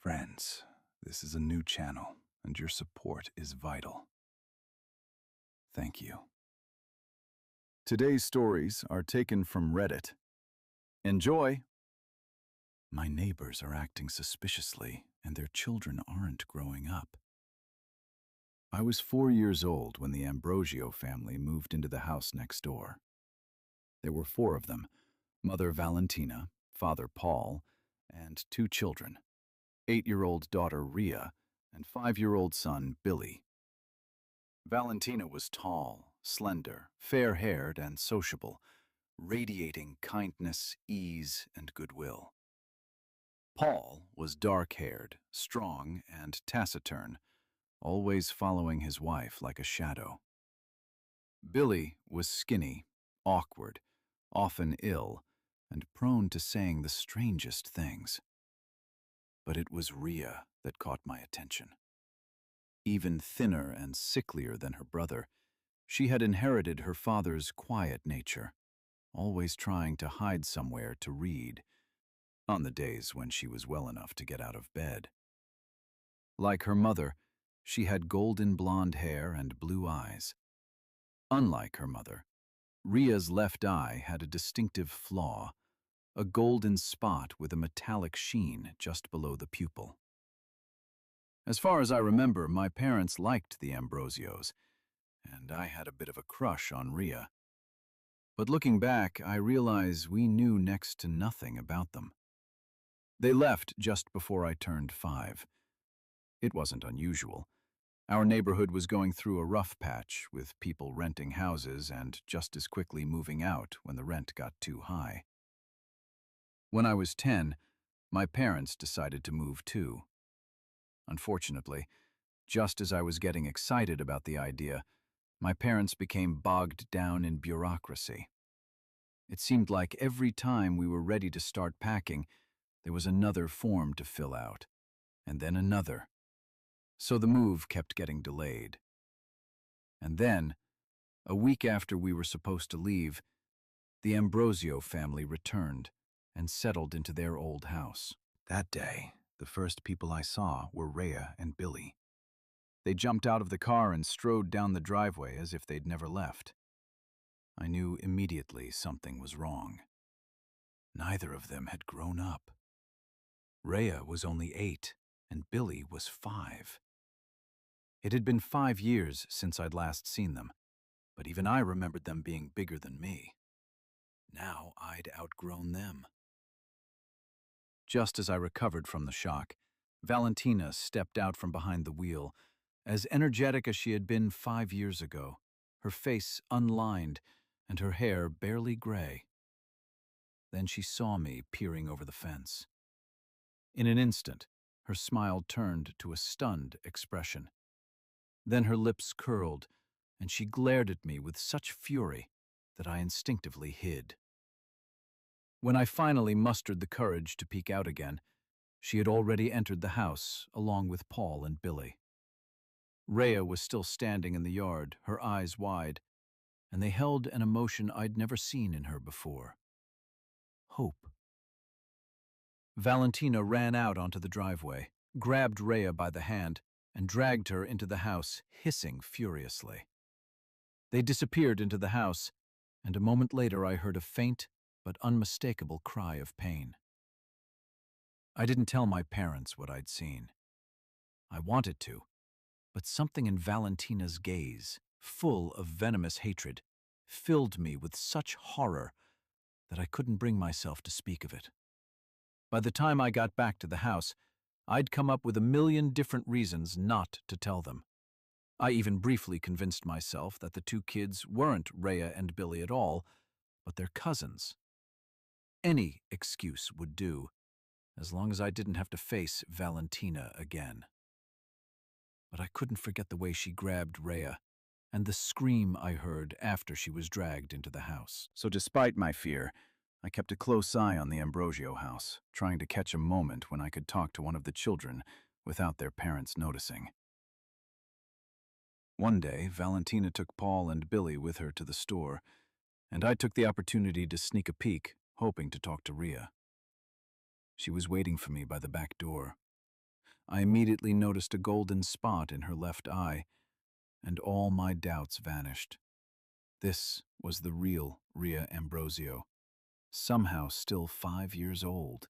Friends, this is a new channel, and your support is vital. Thank you. Today's stories are taken from Reddit. Enjoy! My neighbors are acting suspiciously, and their children aren't growing up. I was 4 years old when the Ambrosio family moved into the house next door. There were 4 of them: Mother Valentina, Father Paul, and 2 children, 8-year-old daughter Ria and 5-year-old son Billy. Valentina was tall, slender, fair-haired, and sociable, radiating kindness, ease, and goodwill. Paul was dark-haired, strong, and taciturn, always following his wife like a shadow. Billy was skinny, awkward, often ill, and prone to saying the strangest things. But it was Ria that caught my attention. Even thinner and sicklier than her brother, she had inherited her father's quiet nature, always trying to hide somewhere to read, on the days when she was well enough to get out of bed. Like her mother, she had golden blonde hair and blue eyes. Unlike her mother, Ria's left eye had a distinctive flaw, a golden spot with a metallic sheen just below the pupil. As far as I remember, my parents liked the Ambrosios, and I had a bit of a crush on Ria. But looking back, I realize we knew next to nothing about them. They left just before I turned 5. It wasn't unusual. Our neighborhood was going through a rough patch, with people renting houses and just as quickly moving out when the rent got too high. When I was 10, my parents decided to move too. Unfortunately, just as I was getting excited about the idea, my parents became bogged down in bureaucracy. It seemed like every time we were ready to start packing, there was another form to fill out, and then another. So the move kept getting delayed. And then, a week after we were supposed to leave, the Ambrosio family returned and settled into their old house. That day, the first people I saw were Rhea and Billy. They jumped out of the car and strode down the driveway as if they'd never left. I knew immediately something was wrong. Neither of them had grown up. Rhea was only 8, and Billy was 5. It had been 5 years since I'd last seen them, but even I remembered them being bigger than me. Now I'd outgrown them. Just as I recovered from the shock, Valentina stepped out from behind the wheel, as energetic as she had been 5 years ago, her face unlined and her hair barely gray. Then she saw me peering over the fence. In an instant, her smile turned to a stunned expression. Then her lips curled, and she glared at me with such fury that I instinctively hid. When I finally mustered the courage to peek out again, she had already entered the house along with Paul and Billy. Rhea was still standing in the yard, her eyes wide, and they held an emotion I'd never seen in her before. Hope. Valentina ran out onto the driveway, grabbed Rhea by the hand, and dragged her into the house, hissing furiously. They disappeared into the house, and a moment later I heard a faint but unmistakable cry of pain. I didn't tell my parents what I'd seen. I wanted to, but something in Valentina's gaze, full of venomous hatred, filled me with such horror that I couldn't bring myself to speak of it. By the time I got back to the house, I'd come up with a million different reasons not to tell them. I even briefly convinced myself that the 2 kids weren't Rhea and Billy at all, but their cousins. Any excuse would do, as long as I didn't have to face Valentina again. But I couldn't forget the way she grabbed Rhea, and the scream I heard after she was dragged into the house. So despite my fear, I kept a close eye on the Ambrosio house, trying to catch a moment when I could talk to one of the children without their parents noticing. One day, Valentina took Paul and Billy with her to the store, and I took the opportunity to sneak a peek, hoping to talk to Ria. She was waiting for me by the back door, I immediately noticed a golden spot in her left eye, and all my doubts vanished. This was the real Ria Ambrosio, somehow still 5 years old.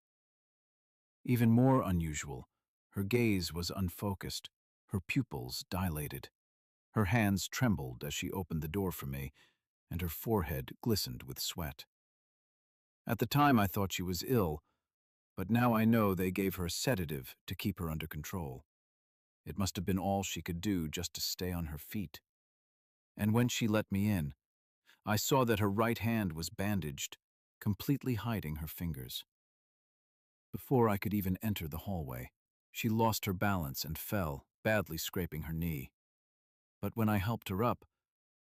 Even more unusual, her gaze was unfocused, her pupils dilated. Her hands trembled as she opened the door for me, and her forehead glistened with sweat. At the time I thought she was ill, but now I know they gave her a sedative to keep her under control. It must have been all she could do just to stay on her feet. And when she let me in, I saw that her right hand was bandaged, completely hiding her fingers. Before I could even enter the hallway, she lost her balance and fell, badly scraping her knee. But when I helped her up,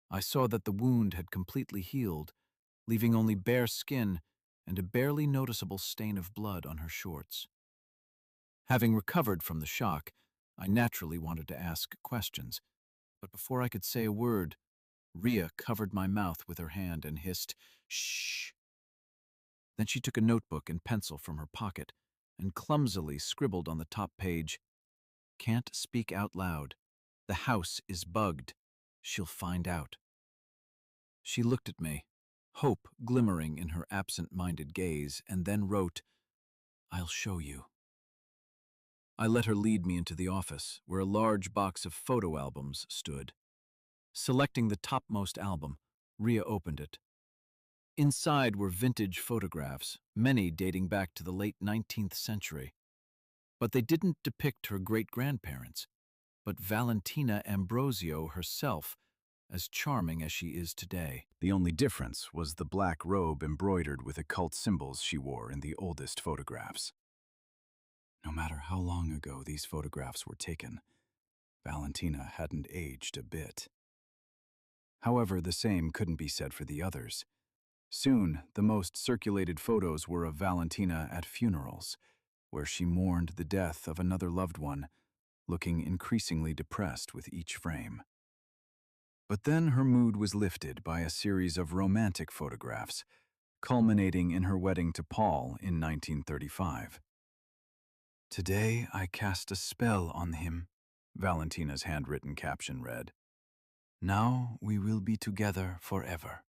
I saw that the wound had completely healed, leaving only bare skin and a barely noticeable stain of blood on her shorts. Having recovered from the shock, I naturally wanted to ask questions, but before I could say a word, Ria covered my mouth with her hand and hissed, "Shh." Then she took a notebook and pencil from her pocket and clumsily scribbled on the top page, "Can't speak out loud. The house is bugged. She'll find out." She looked at me, hope glimmering in her absent-minded gaze, and then wrote, "I'll show you." I let her lead me into the office, where a large box of photo albums stood. Selecting the topmost album, Ria opened it. Inside were vintage photographs, many dating back to the late 19th century. But they didn't depict her great-grandparents, but Valentina Ambrosio herself, as charming as she is today. The only difference was the black robe embroidered with occult symbols she wore in the oldest photographs. No matter how long ago these photographs were taken, Valentina hadn't aged a bit. However, the same couldn't be said for the others. Soon, the most circulated photos were of Valentina at funerals, where she mourned the death of another loved one, looking increasingly depressed with each frame. But then her mood was lifted by a series of romantic photographs, culminating in her wedding to Paul in 1935. "Today I cast a spell on him," Valentina's handwritten caption read. "Now we will be together forever."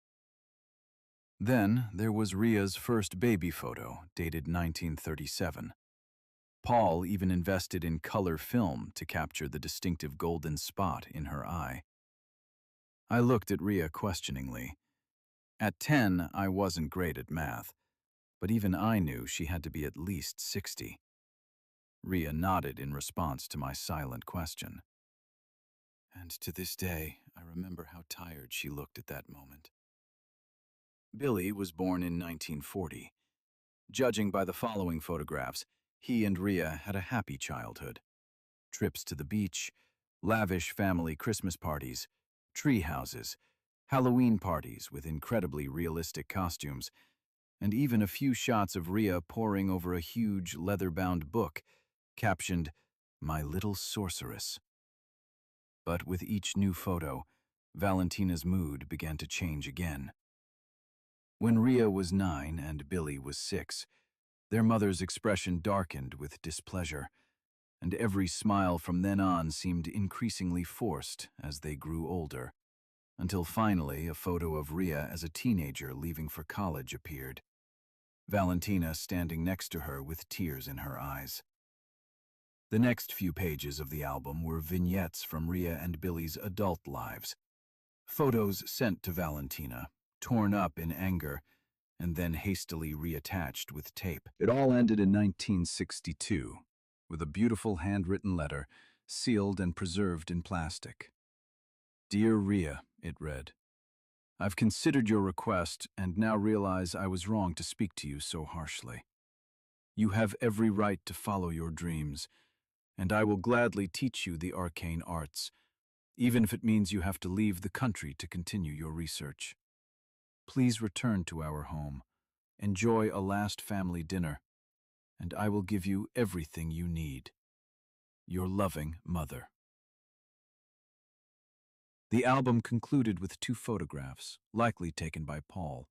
Then there was Ria's first baby photo, dated 1937. Paul even invested in color film to capture the distinctive golden spot in her eye. I looked at Ria questioningly. At 10, I wasn't great at math, but even I knew she had to be at least 60. Ria nodded in response to my silent question. And to this day, I remember how tired she looked at that moment. Billy was born in 1940. Judging by the following photographs, he and Ria had a happy childhood. Trips to the beach, lavish family Christmas parties, tree houses, Halloween parties with incredibly realistic costumes, and even a few shots of Ria poring over a huge leather-bound book captioned, "My Little Sorceress." But with each new photo, Valentina's mood began to change again. When Ria was 9 and Billy was 6, their mother's expression darkened with displeasure, and every smile from then on seemed increasingly forced as they grew older, until finally a photo of Ria as a teenager leaving for college appeared, Valentina standing next to her with tears in her eyes. The next few pages of the album were vignettes from Ria and Billy's adult lives, photos sent to Valentina, torn up in anger, and then hastily reattached with tape. It all ended in 1962, with a beautiful handwritten letter, sealed and preserved in plastic. "Dear Ria," it read, "I've considered your request and now realize I was wrong to speak to you so harshly. You have every right to follow your dreams, and I will gladly teach you the arcane arts, even if it means you have to leave the country to continue your research. Please return to our home, enjoy a last family dinner, and I will give you everything you need. Your loving mother." The album concluded with 2 photographs, likely taken by Paul.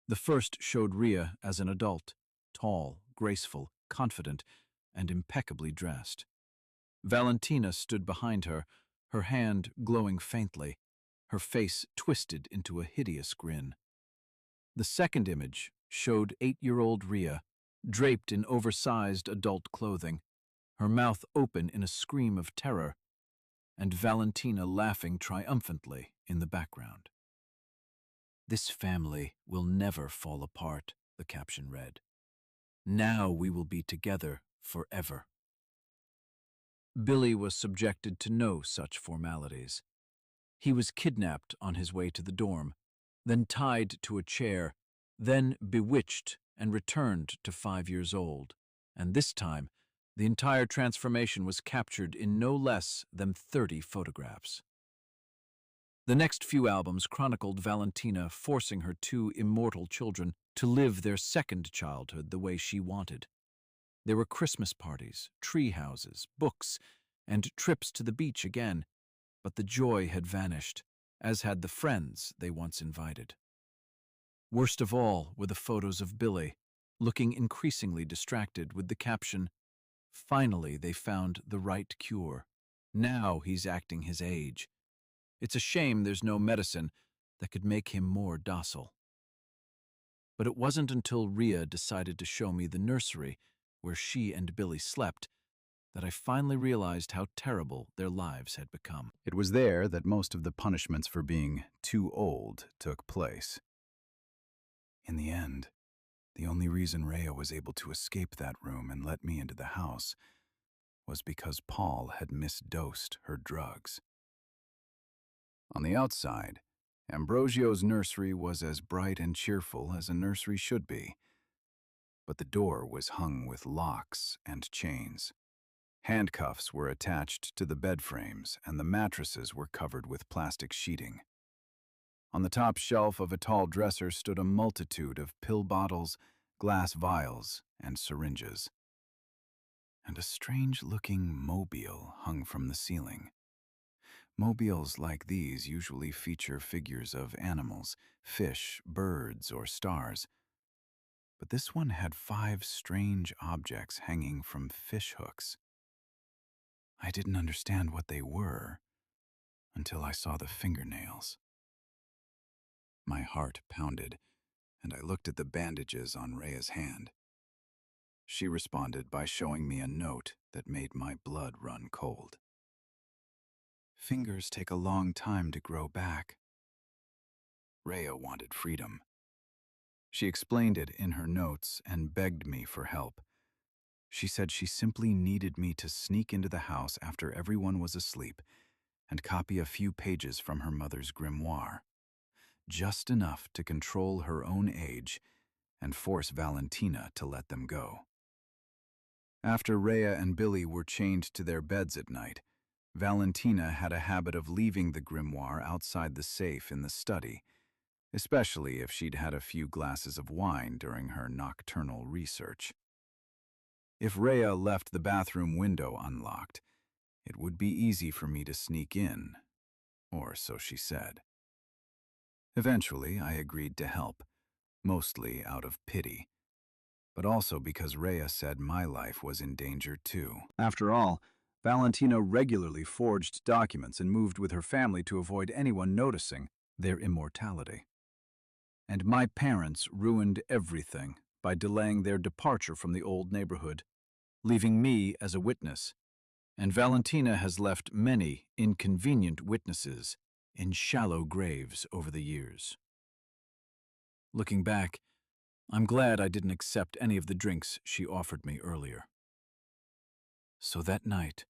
The first showed Ria as an adult, tall, graceful, confident, and impeccably dressed. Valentina stood behind her, her hand glowing faintly, her face twisted into a hideous grin. The second image showed 8-year-old Ria, draped in oversized adult clothing, her mouth open in a scream of terror, and Valentina laughing triumphantly in the background. "This family will never fall apart," the caption read. "Now we will be together forever." Billy was subjected to no such formalities. He was kidnapped on his way to the dorm, then tied to a chair, then bewitched and returned to 5 years old. And this time, the entire transformation was captured in no less than 30 photographs. The next few albums chronicled Valentina forcing her 2 immortal children to live their second childhood the way she wanted. There were Christmas parties, tree houses, books, and trips to the beach again, but the joy had vanished, as had the friends they once invited. Worst of all were the photos of Billy, looking increasingly distracted with the caption, "Finally they found the right cure. Now he's acting his age. It's a shame there's no medicine that could make him more docile." But it wasn't until Ria decided to show me the nursery where she and Billy slept that I finally realized how terrible their lives had become. It was there that most of the punishments for being too old took place. In the end, the only reason Rhea was able to escape that room and let me into the house was because Paul had misdosed her drugs. On the outside, Ambrosio's nursery was as bright and cheerful as a nursery should be, but the door was hung with locks and chains. Handcuffs were attached to the bed frames, and the mattresses were covered with plastic sheeting. On the top shelf of a tall dresser stood a multitude of pill bottles, glass vials, and syringes. And a strange-looking mobile hung from the ceiling. Mobiles like these usually feature figures of animals, fish, birds, or stars. But this one had 5 strange objects hanging from fish hooks. I didn't understand what they were until I saw the fingernails. My heart pounded, and I looked at the bandages on Rhea's hand. She responded by showing me a note that made my blood run cold. "Fingers take a long time to grow back." Rhea wanted freedom. She explained it in her notes and begged me for help. She said she simply needed me to sneak into the house after everyone was asleep and copy a few pages from her mother's grimoire, just enough to control her own age and force Valentina to let them go. After Rhea and Billy were chained to their beds at night, Valentina had a habit of leaving the grimoire outside the safe in the study, especially if she'd had a few glasses of wine during her nocturnal research. If Rhea left the bathroom window unlocked, it would be easy for me to sneak in, or so she said. Eventually, I agreed to help, mostly out of pity, but also because Rhea said my life was in danger too. After all, Valentina regularly forged documents and moved with her family to avoid anyone noticing their immortality. And my parents ruined everything by delaying their departure from the old neighborhood, leaving me as a witness. And Valentina has left many inconvenient witnesses in shallow graves over the years. Looking back, I'm glad I didn't accept any of the drinks she offered me earlier. So that night,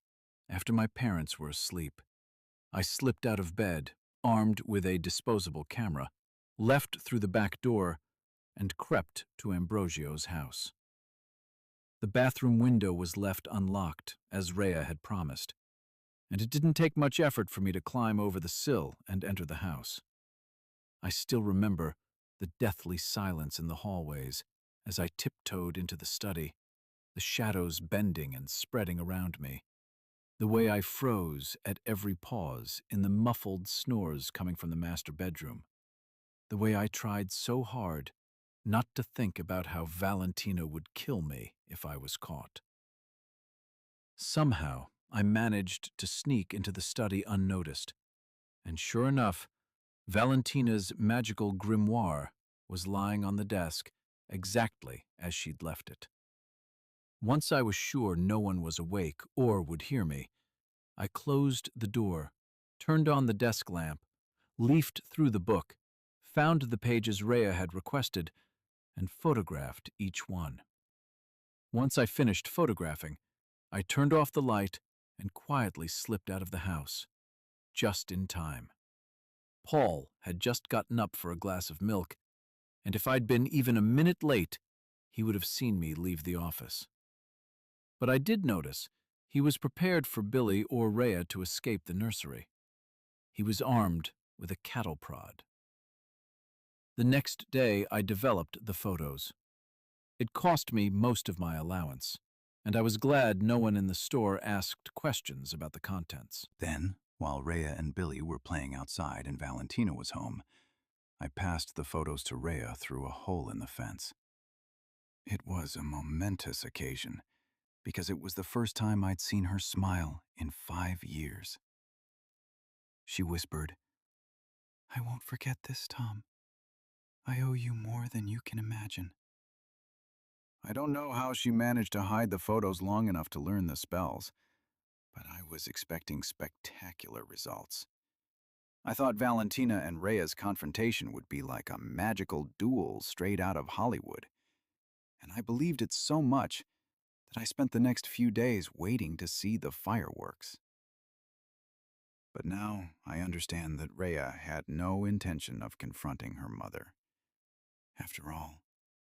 after my parents were asleep, I slipped out of bed, armed with a disposable camera, left through the back door, and crept to Ambrosio's house. The bathroom window was left unlocked, as Rhea had promised, and it didn't take much effort for me to climb over the sill and enter the house. I still remember the deathly silence in the hallways as I tiptoed into the study, the shadows bending and spreading around me, the way I froze at every pause in the muffled snores coming from the master bedroom, the way I tried so hard not to think about how Valentina would kill me if I was caught. Somehow, I managed to sneak into the study unnoticed, and sure enough, Valentina's magical grimoire was lying on the desk exactly as she'd left it. Once I was sure no one was awake or would hear me, I closed the door, turned on the desk lamp, leafed through the book, found the pages Rhea had requested, and photographed each one. Once I finished photographing, I turned off the light and quietly slipped out of the house, just in time. Paul had just gotten up for a glass of milk, and if I'd been even a minute late, he would have seen me leave the office. But I did notice he was prepared for Billy or Rhea to escape the nursery. He was armed with a cattle prod. The next day, I developed the photos. It cost me most of my allowance, and I was glad no one in the store asked questions about the contents. Then, while Rhea and Billy were playing outside and Valentina was home, I passed the photos to Rhea through a hole in the fence. It was a momentous occasion, because it was the first time I'd seen her smile in 5 years. She whispered, "I won't forget this, Tom. I owe you more than you can imagine." I don't know how she managed to hide the photos long enough to learn the spells, but I was expecting spectacular results. I thought Valentina and Rhea's confrontation would be like a magical duel straight out of Hollywood, and I believed it so much that I spent the next few days waiting to see the fireworks. But now I understand that Rhea had no intention of confronting her mother. After all,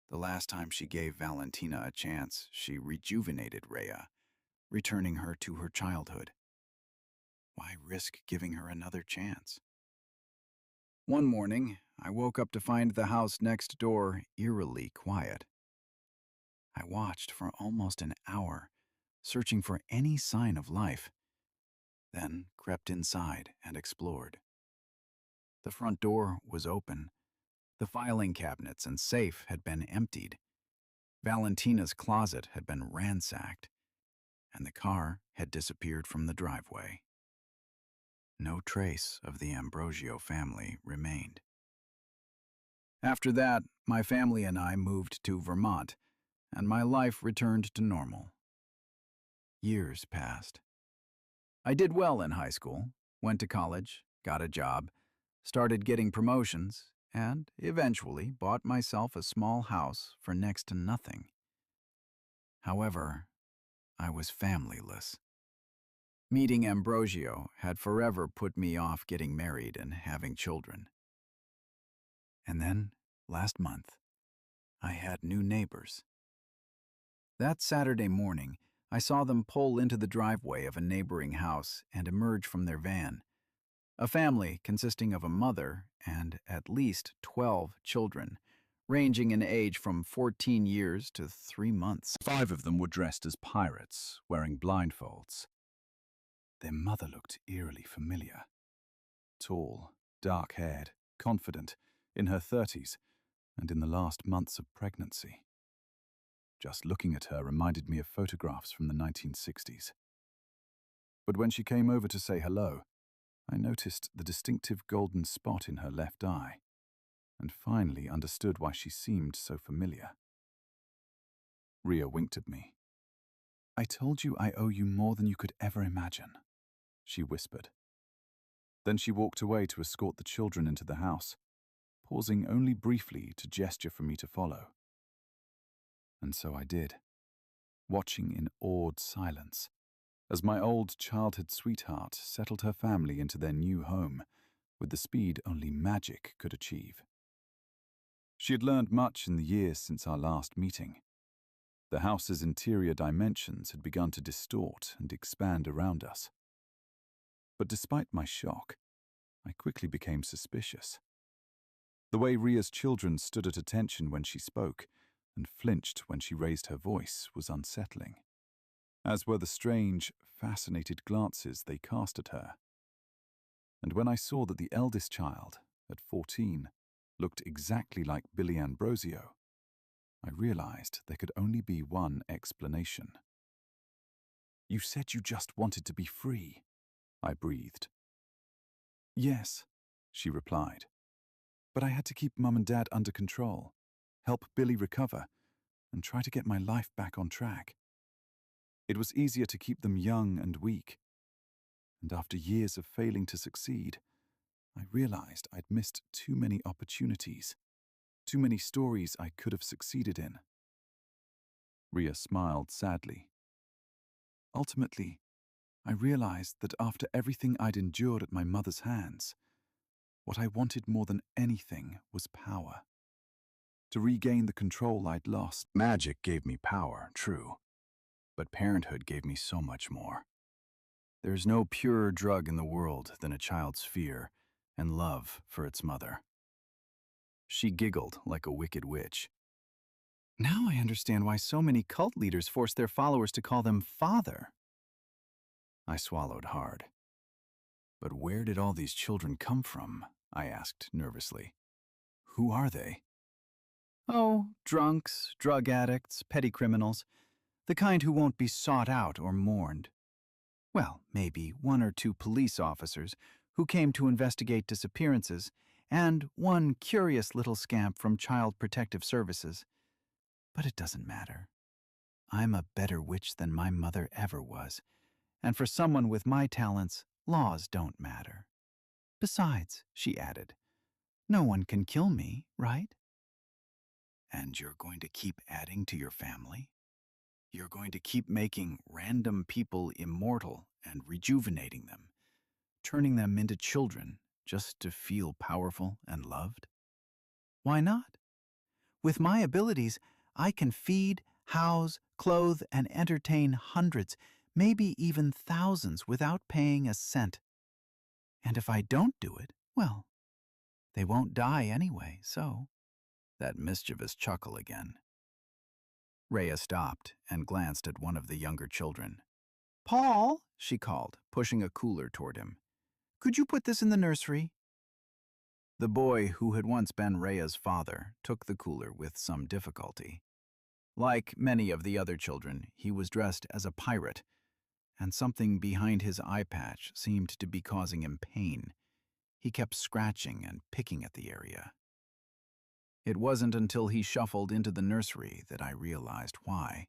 the last time she gave Valentina a chance, she rejuvenated Rhea, returning her to her childhood. Why risk giving her another chance? One morning, I woke up to find the house next door eerily quiet. I watched for almost an hour, searching for any sign of life, then crept inside and explored. The front door was open. The filing cabinets and safe had been emptied. Valentina's closet had been ransacked, and the car had disappeared from the driveway. No trace of the Ambrosio family remained. After that, my family and I moved to Vermont, and my life returned to normal. Years passed. I did well in high school, went to college, got a job, started getting promotions, and eventually bought myself a small house for next to nothing. However, I was familyless. Meeting Ambrosio had forever put me off getting married and having children. And then, last month, I had new neighbors. That Saturday morning, I saw them pull into the driveway of a neighboring house and emerge from their van. A family consisting of a mother and at least 12 children, ranging in age from 14 years to 3 months. 5 of them were dressed as pirates, wearing blindfolds. Their mother looked eerily familiar. Tall, dark-haired, confident, in her 30s, and in the last months of pregnancy. Just looking at her reminded me of photographs from the 1960s. But when she came over to say hello, I noticed the distinctive golden spot in her left eye, and finally understood why she seemed so familiar. Rhea winked at me. "I told you I owe you more than you could ever imagine," she whispered. Then she walked away to escort the children into the house, pausing only briefly to gesture for me to follow. And so I did, watching in awed silence as my old childhood sweetheart settled her family into their new home with the speed only magic could achieve. She had learned much in the years since our last meeting. The house's interior dimensions had begun to distort and expand around us. But despite my shock, I quickly became suspicious. The way Rhea's children stood at attention when she spoke and flinched when she raised her voice was unsettling, as were the strange, fascinated glances they cast at her. And when I saw that the eldest child, at 14, looked exactly like Billy Ambrosio, I realized there could only be one explanation. You said you just wanted to be free, I breathed. Yes, she replied. But I had to keep Mum and Dad under control, help Billy recover, and try to get my life back on track. It was easier to keep them young and weak. And after years of failing to succeed, I realized I'd missed too many opportunities, too many stories I could have succeeded in. Ria smiled sadly. Ultimately, I realized that after everything I'd endured at my mother's hands, what I wanted more than anything was power. To regain the control I'd lost. Magic gave me power, true, but parenthood gave me so much more. There's no purer drug in the world than a child's fear and love for its mother. She giggled like a wicked witch. Now I understand why so many cult leaders force their followers to call them father. I swallowed hard. But where did all these children come from? I asked nervously. Who are they? Oh, drunks, drug addicts, petty criminals, the kind who won't be sought out or mourned. Well, maybe 1 or 2 police officers who came to investigate disappearances, and 1 curious little scamp from Child Protective Services. But it doesn't matter. I'm a better witch than my mother ever was, and for someone with my talents, laws don't matter. Besides, she added, no one can kill me, right? And you're going to keep adding to your family? You're going to keep making random people immortal and rejuvenating them, turning them into children just to feel powerful and loved? Why not? With my abilities, I can feed, house, clothe, and entertain hundreds, maybe even thousands without paying a cent. And if I don't do it, well, they won't die anyway, so. That mischievous chuckle again. Rhea stopped and glanced at one of the younger children. Paul, she called, pushing a cooler toward him. Could you put this in the nursery? The boy, who had once been Rhea's father, took the cooler with some difficulty. Like many of the other children, he was dressed as a pirate, and something behind his eye patch seemed to be causing him pain. He kept scratching and picking at the area. It wasn't until he shuffled into the nursery that I realized why.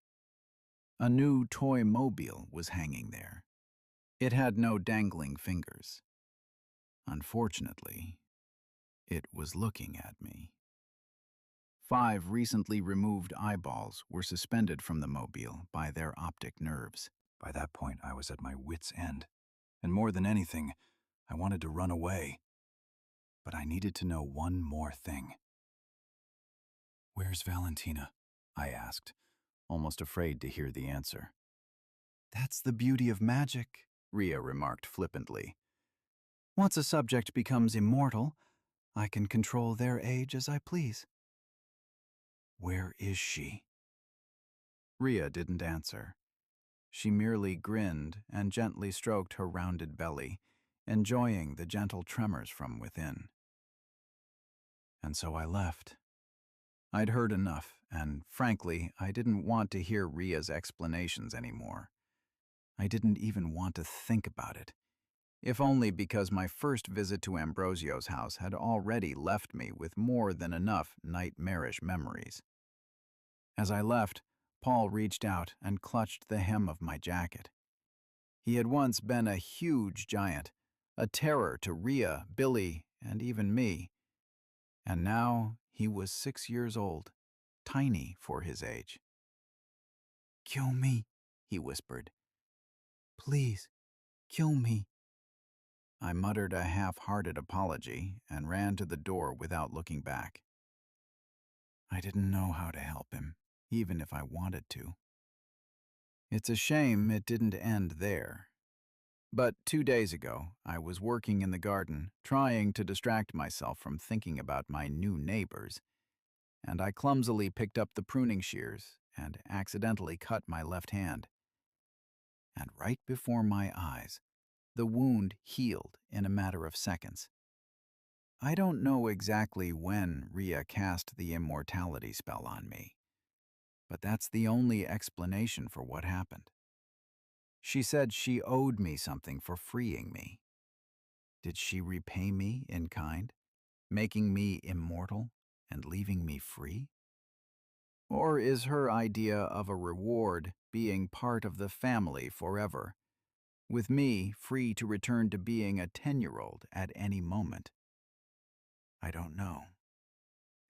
A new toy mobile was hanging there. It had no dangling fingers. Unfortunately, it was looking at me. 5 recently removed eyeballs were suspended from the mobile by their optic nerves. By that point, I was at my wit's end. And more than anything, I wanted to run away. But I needed to know one more thing. Where's Valentina? I asked, almost afraid to hear the answer. That's the beauty of magic, Ria remarked flippantly. Once a subject becomes immortal, I can control their age as I please. Where is she? Ria didn't answer. She merely grinned and gently stroked her rounded belly, enjoying the gentle tremors from within. And so I left. I'd heard enough, and frankly, I didn't want to hear Ria's explanations anymore. I didn't even want to think about it, if only because my first visit to Ambrosio's house had already left me with more than enough nightmarish memories. As I left, Paul reached out and clutched the hem of my jacket. He had once been a huge giant, a terror to Ria, Billy, and even me. And now he was 6 years old, tiny for his age. Kill me, he whispered. Please, kill me. I muttered a half-hearted apology and ran to the door without looking back. I didn't know how to help him, even if I wanted to. It's a shame it didn't end there. But 2 days ago, I was working in the garden, trying to distract myself from thinking about my new neighbors, and I clumsily picked up the pruning shears and accidentally cut my left hand. And right before my eyes, the wound healed in a matter of seconds. I don't know exactly when Ria cast the immortality spell on me, but that's the only explanation for what happened. She said she owed me something for freeing me. Did she repay me in kind, making me immortal and leaving me free? Or is her idea of a reward being part of the family forever, with me free to return to being a 10-year-old at any moment? I don't know,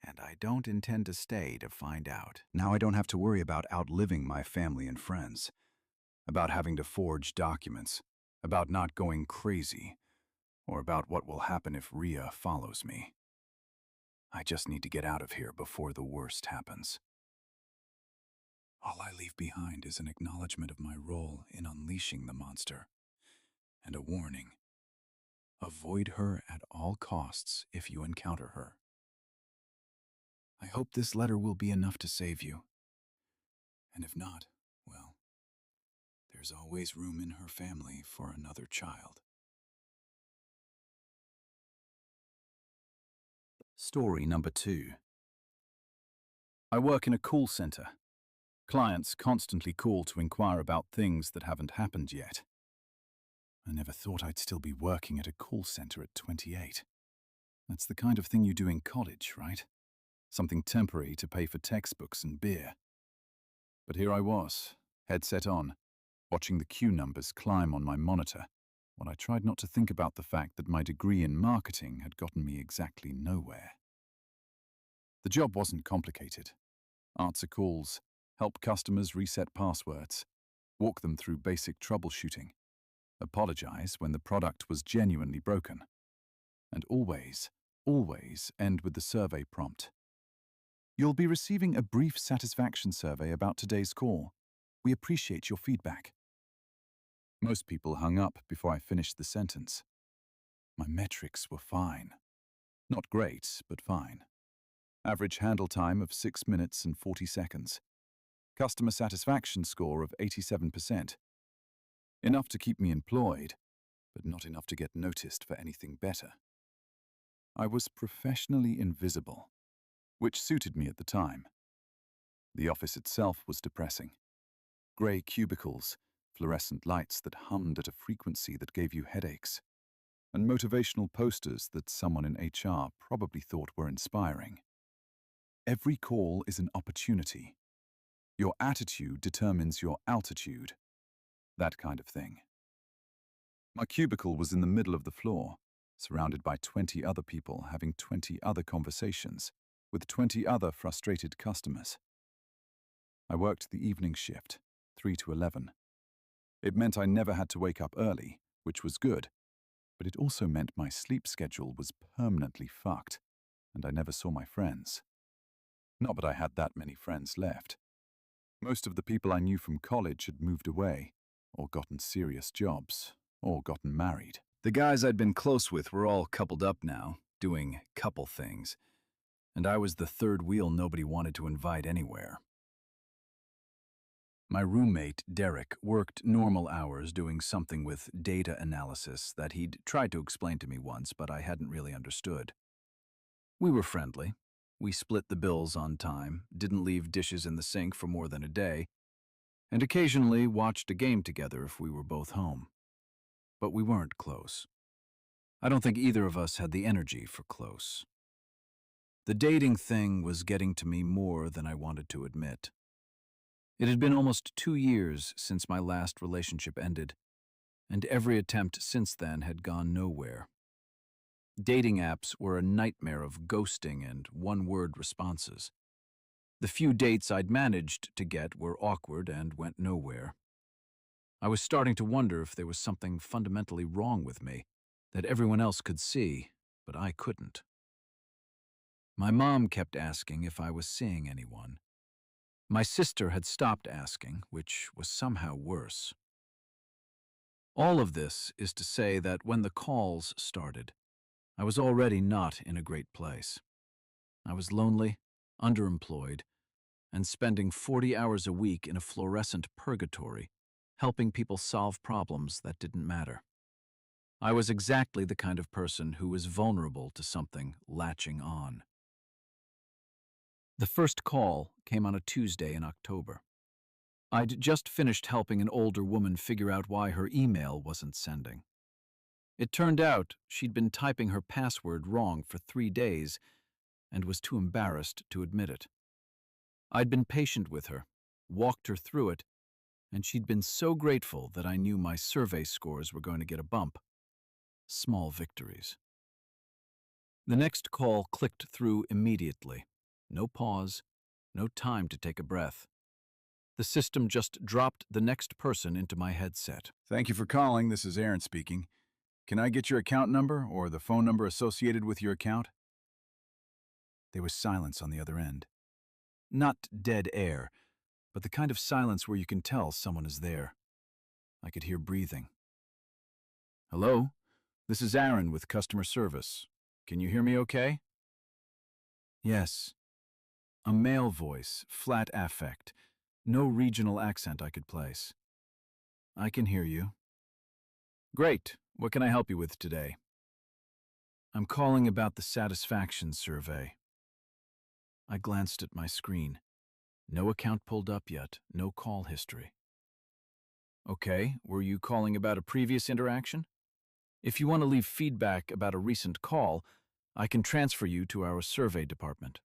and I don't intend to stay to find out. Now I don't have to worry about outliving my family and friends, about having to forge documents, about not going crazy, or about what will happen if Ria follows me. I just need to get out of here before the worst happens. All I leave behind is an acknowledgement of my role in unleashing the monster, and a warning. Avoid her at all costs if you encounter her. I hope this letter will be enough to save you. And if not, well, there's always room in her family for another child. Story number 2. I work in a call center. Clients constantly call to inquire about things that haven't happened yet. I never thought I'd still be working at a call center at 28. That's the kind of thing you do in college, right? Something temporary to pay for textbooks and beer. But here I was, headset on, watching the queue numbers climb on my monitor, while I tried not to think about the fact that my degree in marketing had gotten me exactly nowhere. The job wasn't complicated. Answer calls, help customers reset passwords, walk them through basic troubleshooting, apologize when the product was genuinely broken, and always end with the survey prompt. You'll be receiving a brief satisfaction survey about today's call. We appreciate your feedback. Most people hung up before I finished the sentence. My metrics were fine. Not great, but fine. Average handle time of 6 minutes and 40 seconds. Customer satisfaction score of 87%. Enough to keep me employed, but not enough to get noticed for anything better. I was professionally invisible, which suited me at the time. The office itself was depressing. Grey cubicles, fluorescent lights that hummed at a frequency that gave you headaches, and motivational posters that someone in HR probably thought were inspiring. Every call is an opportunity. Your attitude determines your altitude. That kind of thing. My cubicle was in the middle of the floor, surrounded by 20 other people having 20 other conversations with 20 other frustrated customers. I worked the evening shift, 3 to 11. It meant I never had to wake up early, which was good, but it also meant my sleep schedule was permanently fucked, and I never saw my friends. Not that I had that many friends left. Most of the people I knew from college had moved away, or gotten serious jobs, or gotten married. The guys I'd been close with were all coupled up now, doing couple things, and I was the third wheel nobody wanted to invite anywhere. My roommate, Derek, worked normal hours doing something with data analysis that he'd tried to explain to me once, but I hadn't really understood. We were friendly. We split the bills on time, didn't leave dishes in the sink for more than a day, and occasionally watched a game together if we were both home. But we weren't close. I don't think either of us had the energy for close. The dating thing was getting to me more than I wanted to admit. It had been almost 2 years since my last relationship ended, and every attempt since then had gone nowhere. Dating apps were a nightmare of ghosting and one-word responses. The few dates I'd managed to get were awkward and went nowhere. I was starting to wonder if there was something fundamentally wrong with me that everyone else could see, but I couldn't. My mom kept asking if I was seeing anyone. My sister had stopped asking, which was somehow worse. All of this is to say that when the calls started, I was already not in a great place. I was lonely, underemployed, and spending 40 hours a week in a fluorescent purgatory, helping people solve problems that didn't matter. I was exactly the kind of person who was vulnerable to something latching on. The first call came on a Tuesday in October. I'd just finished helping an older woman figure out why her email wasn't sending. It turned out she'd been typing her password wrong for 3 days and was too embarrassed to admit it. I'd been patient with her, walked her through it, and she'd been so grateful that I knew my survey scores were going to get a bump. Small victories. The next call clicked through immediately. No pause, no time to take a breath. The system just dropped the next person into my headset. Thank you for calling. This is Aaron speaking. Can I get your account number or the phone number associated with your account? There was silence on the other end. Not dead air, but the kind of silence where you can tell someone is there. I could hear breathing. Hello? This is Aaron with customer service. Can you hear me okay? Yes. A male voice, flat affect, no regional accent I could place. I can hear you. Great. What can I help you with today? I'm calling about the satisfaction survey. I glanced at my screen. No account pulled up yet, no call history. Okay, were you calling about a previous interaction? If you want to leave feedback about a recent call, I can transfer you to our survey department.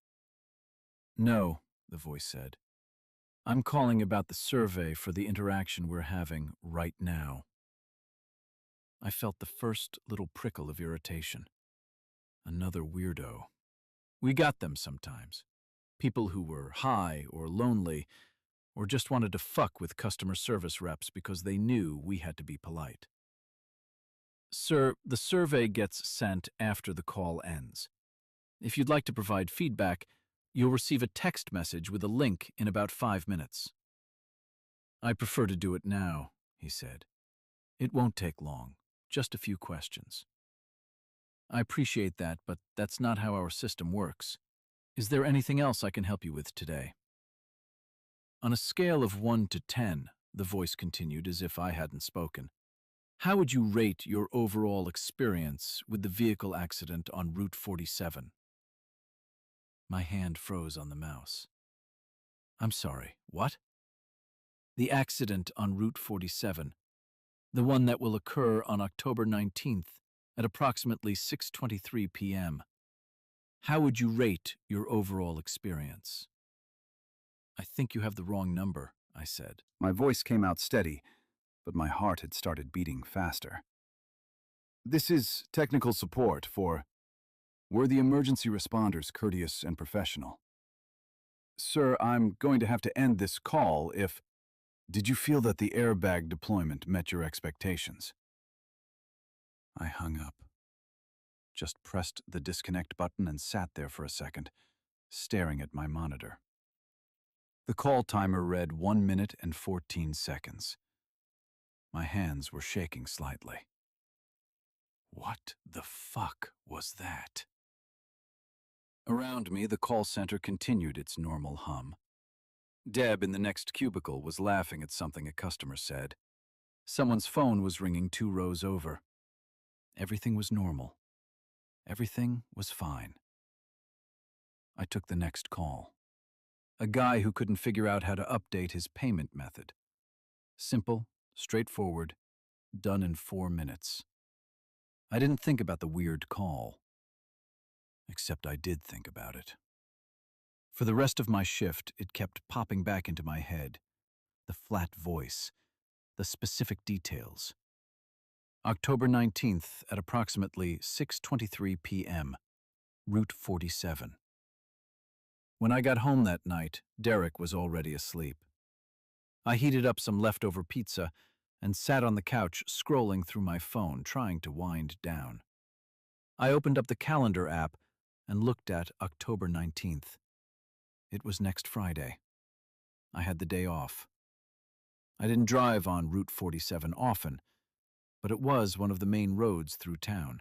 No, the voice said. I'm calling about the survey for the interaction we're having right now. I felt the first little prickle of irritation. Another weirdo. We got them sometimes. People who were high or lonely, or just wanted to fuck with customer service reps because they knew we had to be polite. Sir, the survey gets sent after the call ends. If you'd like to provide feedback, you'll receive a text message with a link in about 5 minutes. I prefer to do it now, he said. It won't take long, just a few questions. I appreciate that, but that's not how our system works. Is there anything else I can help you with today? On a scale of 1 to 10, the voice continued as if I hadn't spoken, how would you rate your overall experience with the vehicle accident on Route 47? My hand froze on the mouse. I'm sorry, what? The accident on Route 47, the one that will occur on October 19th at approximately 6:23 p.m. How would you rate your overall experience? I think you have the wrong number, I said. My voice came out steady, but my heart had started beating faster. This is technical support for... Were the emergency responders courteous and professional? Sir, I'm going to have to end this call if... Did you feel that the airbag deployment met your expectations? I hung up. Just pressed the disconnect button and sat there for a second, staring at my monitor. The call timer read 1 minute and 14 seconds. My hands were shaking slightly. What the fuck was that? Around me, the call center continued its normal hum. Deb in the next cubicle was laughing at something a customer said. Someone's phone was ringing 2 rows over. Everything was normal. Everything was fine. I took the next call. A guy who couldn't figure out how to update his payment method. Simple, straightforward, done in 4 minutes. I didn't think about the weird call. Except I did think about it. For the rest of my shift, it kept popping back into my head. The flat voice, the specific details. October 19th at approximately 6:23 p.m., Route 47. When I got home that night, Derek was already asleep. I heated up some leftover pizza and sat on the couch scrolling through my phone, trying to wind down. I opened up the calendar app and looked at October 19th. It was next Friday. I had the day off. I didn't drive on Route 47 often, but it was one of the main roads through town.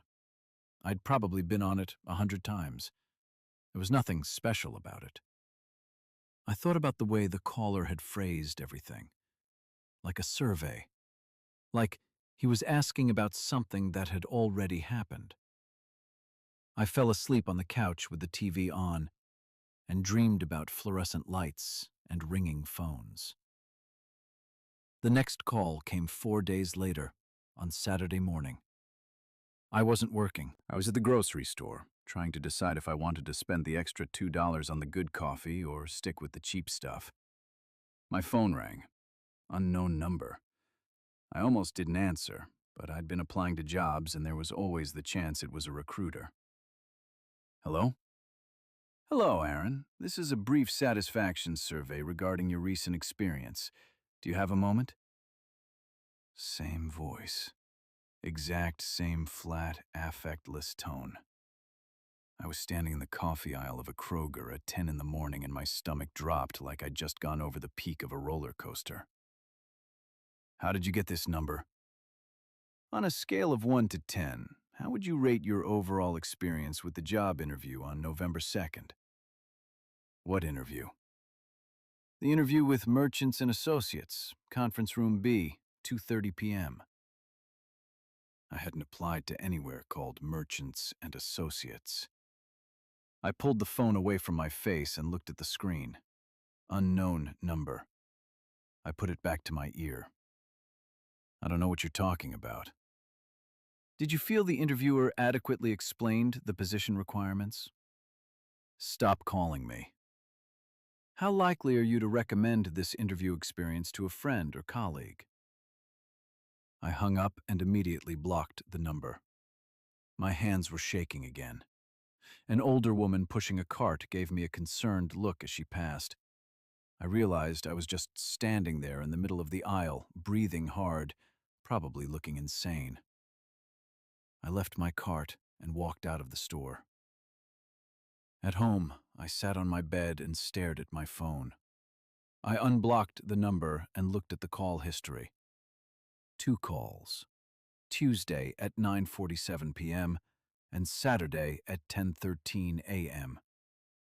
I'd probably been on it 100 times. There was nothing special about it. I thought about the way the caller had phrased everything. Like a survey. Like he was asking about something that had already happened. I fell asleep on the couch with the TV on and dreamed about fluorescent lights and ringing phones. The next call came 4 days later, on Saturday morning. I wasn't working. I was at the grocery store, trying to decide if I wanted to spend the extra $2 on the good coffee or stick with the cheap stuff. My phone rang. Unknown number. I almost didn't answer, but I'd been applying to jobs and there was always the chance it was a recruiter. Hello? Hello, Aaron. This is a brief satisfaction survey regarding your recent experience. Do you have a moment? Same voice. Exact same flat, affectless tone. I was standing in the coffee aisle of a Kroger at 10 in the morning and my stomach dropped like I'd just gone over the peak of a roller coaster. How did you get this number? On a scale of 1 to 10, how would you rate your overall experience with the job interview on November 2nd? What interview? The interview with Merchants and Associates, Conference Room B, 2:30 p.m. I hadn't applied to anywhere called Merchants and Associates. I pulled the phone away from my face and looked at the screen. Unknown number. I put it back to my ear. I don't know what you're talking about. Did you feel the interviewer adequately explained the position requirements? Stop calling me. How likely are you to recommend this interview experience to a friend or colleague? I hung up and immediately blocked the number. My hands were shaking again. An older woman pushing a cart gave me a concerned look as she passed. I realized I was just standing there in the middle of the aisle, breathing hard, probably looking insane. I left my cart and walked out of the store. At home, I sat on my bed and stared at my phone. I unblocked the number and looked at the call history. 2 calls. Tuesday at 9:47 p.m. and Saturday at 10:13 a.m.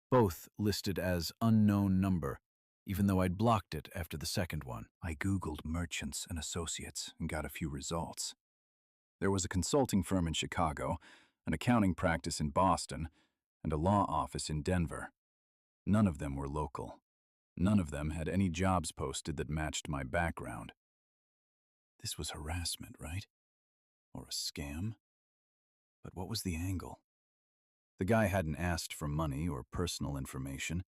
Both listed as unknown number, even though I'd blocked it after the second one. I Googled Merchants and Associates and got a few results. There was a consulting firm in Chicago, an accounting practice in Boston, and a law office in Denver. None of them were local. None of them had any jobs posted that matched my background. This was harassment, right? Or a scam? But what was the angle? The guy hadn't asked for money or personal information.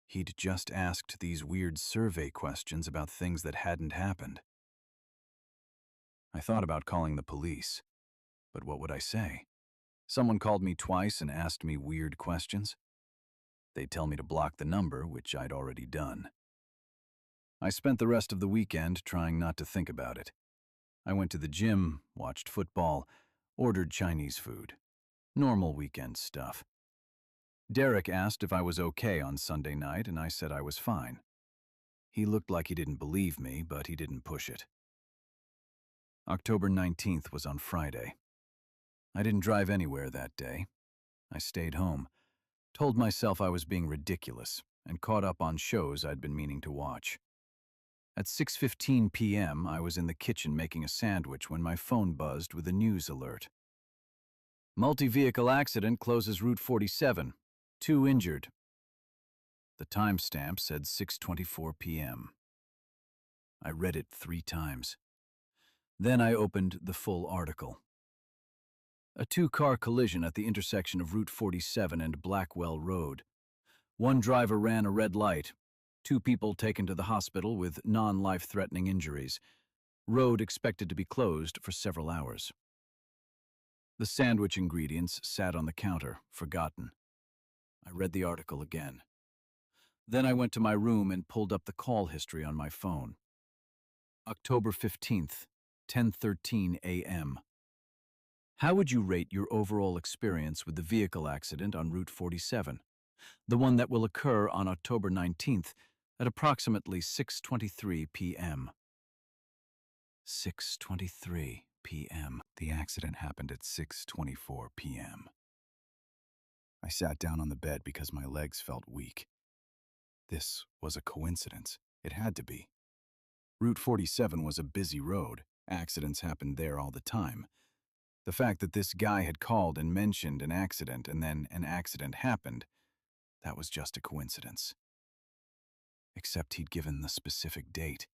He'd just asked these weird survey questions about things that hadn't happened. I thought about calling the police, but what would I say? Someone called me twice and asked me weird questions. They'd tell me to block the number, which I'd already done. I spent the rest of the weekend trying not to think about it. I went to the gym, watched football, ordered Chinese food. Normal weekend stuff. Derek asked if I was okay on Sunday night, and I said I was fine. He looked like he didn't believe me, but he didn't push it. October 19th was on Friday. I didn't drive anywhere that day. I stayed home, told myself I was being ridiculous, and caught up on shows I'd been meaning to watch. At 6:15 p.m., I was in the kitchen making a sandwich when my phone buzzed with a news alert. Multi-vehicle accident closes Route 47. 2 injured. The timestamp said 6:24 p.m. I read it 3 times. Then I opened the full article. A 2-car collision at the intersection of Route 47 and Blackwell Road. 1 driver ran a red light. 2 people taken to the hospital with non-life-threatening injuries. Road expected to be closed for several hours. The sandwich ingredients sat on the counter, forgotten. I read the article again. Then I went to my room and pulled up the call history on my phone. October 15th, 10:13 a.m. How would you rate your overall experience with the vehicle accident on Route 47, the one that will occur on October 19th at approximately 6:23 p.m.? 6:23 p.m. The accident happened at 6:24 p.m. I sat down on the bed because my legs felt weak. This was a coincidence. It had to be. Route 47 was a busy road. Accidents happened there all the time. The fact that this guy had called and mentioned an accident and then an accident happened, that was just a coincidence. Except he'd given the specific date.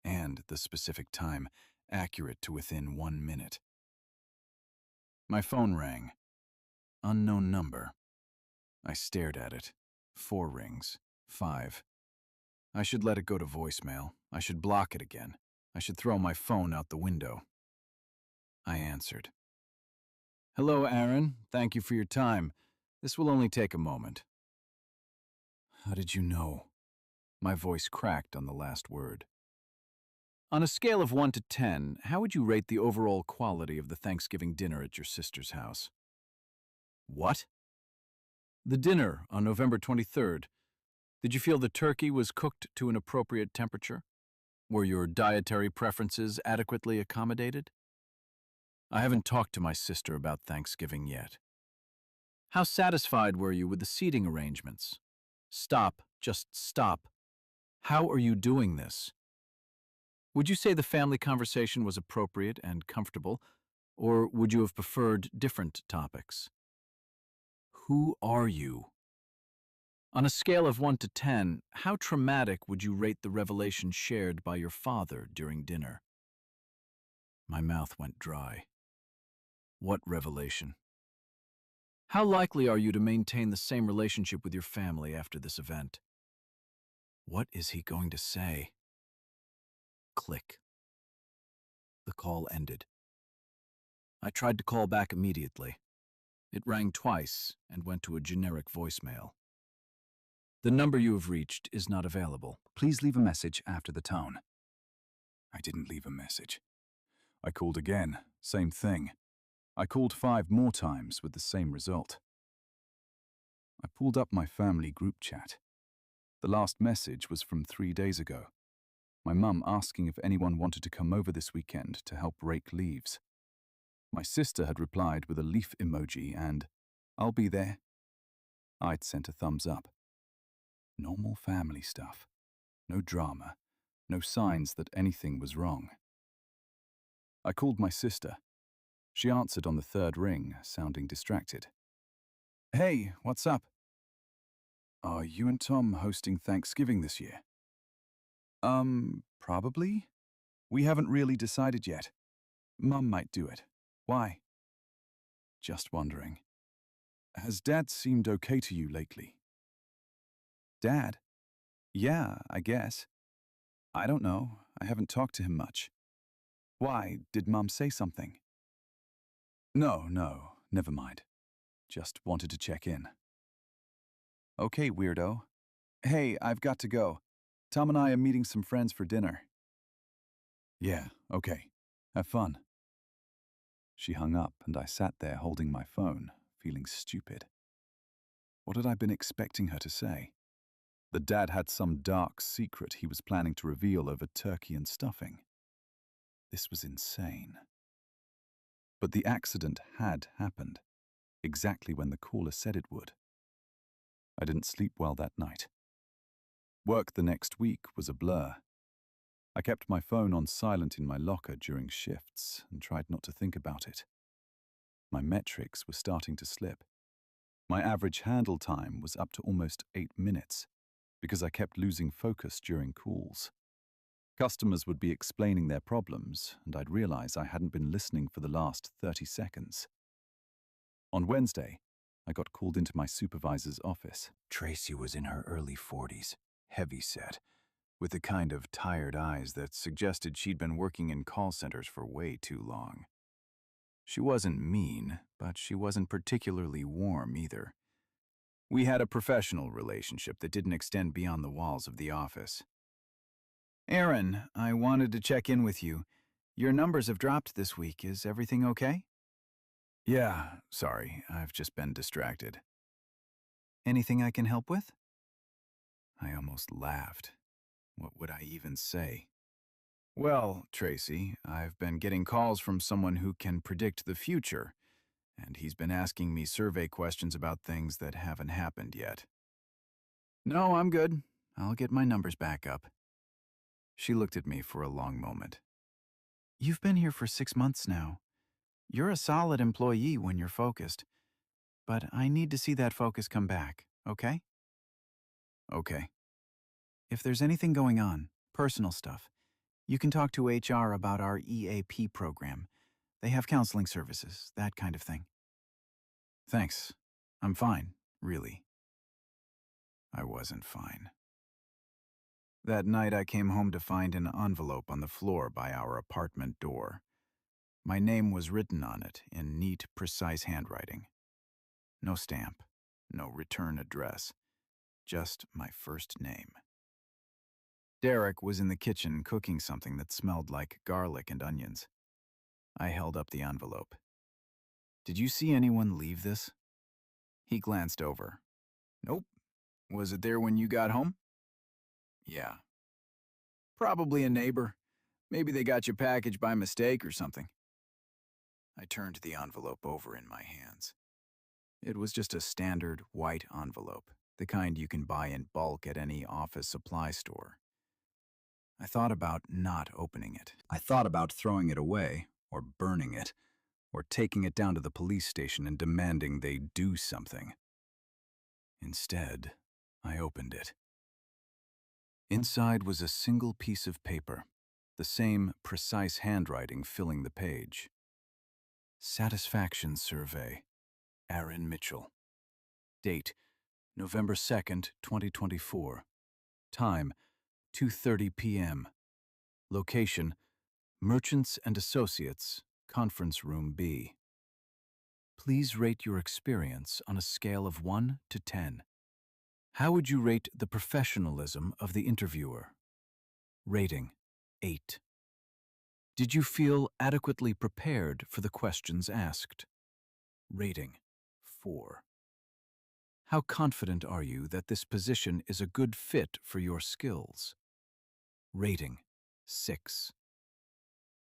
and the specific time, accurate to within 1 minute. My phone rang. Unknown number. I stared at it. 4 rings. 5. I should let it go to voicemail. I should block it again. I should throw my phone out the window. I answered. Hello, Aaron. Thank you for your time. This will only take a moment. How did you know? My voice cracked on the last word. On a scale of 1 to 10, how would you rate the overall quality of the Thanksgiving dinner at your sister's house? What? The dinner on November 23rd. Did you feel the turkey was cooked to an appropriate temperature? Were your dietary preferences adequately accommodated? I haven't talked to my sister about Thanksgiving yet. How satisfied were you with the seating arrangements? Stop, just stop. How are you doing this? Would you say the family conversation was appropriate and comfortable, or would you have preferred different topics? Who are you? On a scale of 1 to 10, how traumatic would you rate the revelation shared by your father during dinner? My mouth went dry. What revelation? How likely are you to maintain the same relationship with your family after this event? What is he going to say? Click. The call ended. I tried to call back immediately. It rang twice and went to a generic voicemail. The number you have reached is not available. Please leave a message after the tone. I didn't leave a message. I called again, same thing. I called 5 more times with the same result. I pulled up my family group chat. The last message was from 3 days ago. My mum asking if anyone wanted to come over this weekend to help rake leaves. My sister had replied with a leaf emoji and, "I'll be there." I'd sent a thumbs up. Normal family stuff. No drama. No signs that anything was wrong. I called my sister. She answered on the 3rd ring, sounding distracted. Hey, what's up? Are you and Tom hosting Thanksgiving this year? Probably. We haven't really decided yet. Mum might do it. Why? Just wondering. Has Dad seemed okay to you lately? Dad? Yeah, I guess. I don't know. I haven't talked to him much. Why? Did Mum say something? No, never mind. Just wanted to check in. Okay, weirdo. Hey, I've got to go. Tom and I are meeting some friends for dinner. Yeah, okay. Have fun. She hung up and I sat there holding my phone, feeling stupid. What had I been expecting her to say? That Dad had some dark secret he was planning to reveal over turkey and stuffing. This was insane. But the accident had happened, exactly when the caller said it would. I didn't sleep well that night. Work the next week was a blur. I kept my phone on silent in my locker during shifts and tried not to think about it. My metrics were starting to slip. My average handle time was up to almost 8 minutes because I kept losing focus during calls. Customers would be explaining their problems, and I'd realize I hadn't been listening for the last 30 seconds. On Wednesday, I got called into my supervisor's office. Tracy was in her early 40s, heavy-set, with the kind of tired eyes that suggested she'd been working in call centers for way too long. She wasn't mean, but she wasn't particularly warm either. We had a professional relationship that didn't extend beyond the walls of the office. Aaron, I wanted to check in with you. Your numbers have dropped this week. Is everything okay? Yeah, sorry. I've just been distracted. Anything I can help with? I almost laughed. What would I even say? Well, Tracy, I've been getting calls from someone who can predict the future, and he's been asking me survey questions about things that haven't happened yet. No, I'm good. I'll get my numbers back up. She looked at me for a long moment. You've been here for 6 months now. You're a solid employee when you're focused, but I need to see that focus come back, okay? Okay. If there's anything going on, personal stuff, You can talk to HR about our EAP program. They have counseling services, that kind of thing. Thanks. I'm fine, really. I wasn't fine. That night I came home to find an envelope on the floor by our apartment door. My name was written on it in neat, precise handwriting. No stamp, no return address, just my first name. Derek was in the kitchen cooking something that smelled like garlic and onions. I held up the envelope. "Did you see anyone leave this?" He glanced over. "Nope. Was it there when you got home?" "Yeah." "Probably a neighbor. Maybe they got your package by mistake or something." I turned the envelope over in my hands. It was just a standard white envelope, the kind you can buy in bulk at any office supply store. I thought about not opening it. I thought about throwing it away, or burning it, or taking it down to the police station and demanding they do something. Instead, I opened it. Inside was a single piece of paper, the same precise handwriting filling the page. Satisfaction Survey, Aaron Mitchell. Date, November 2nd, 2024. Time, 2:30 p.m. Location, Merchants and Associates, Conference Room B. Please rate your experience on a scale of 1 to 10. How would you rate the professionalism of the interviewer? Rating, 8. Did you feel adequately prepared for the questions asked? Rating, 4. How confident are you that this position is a good fit for your skills? Rating, 6.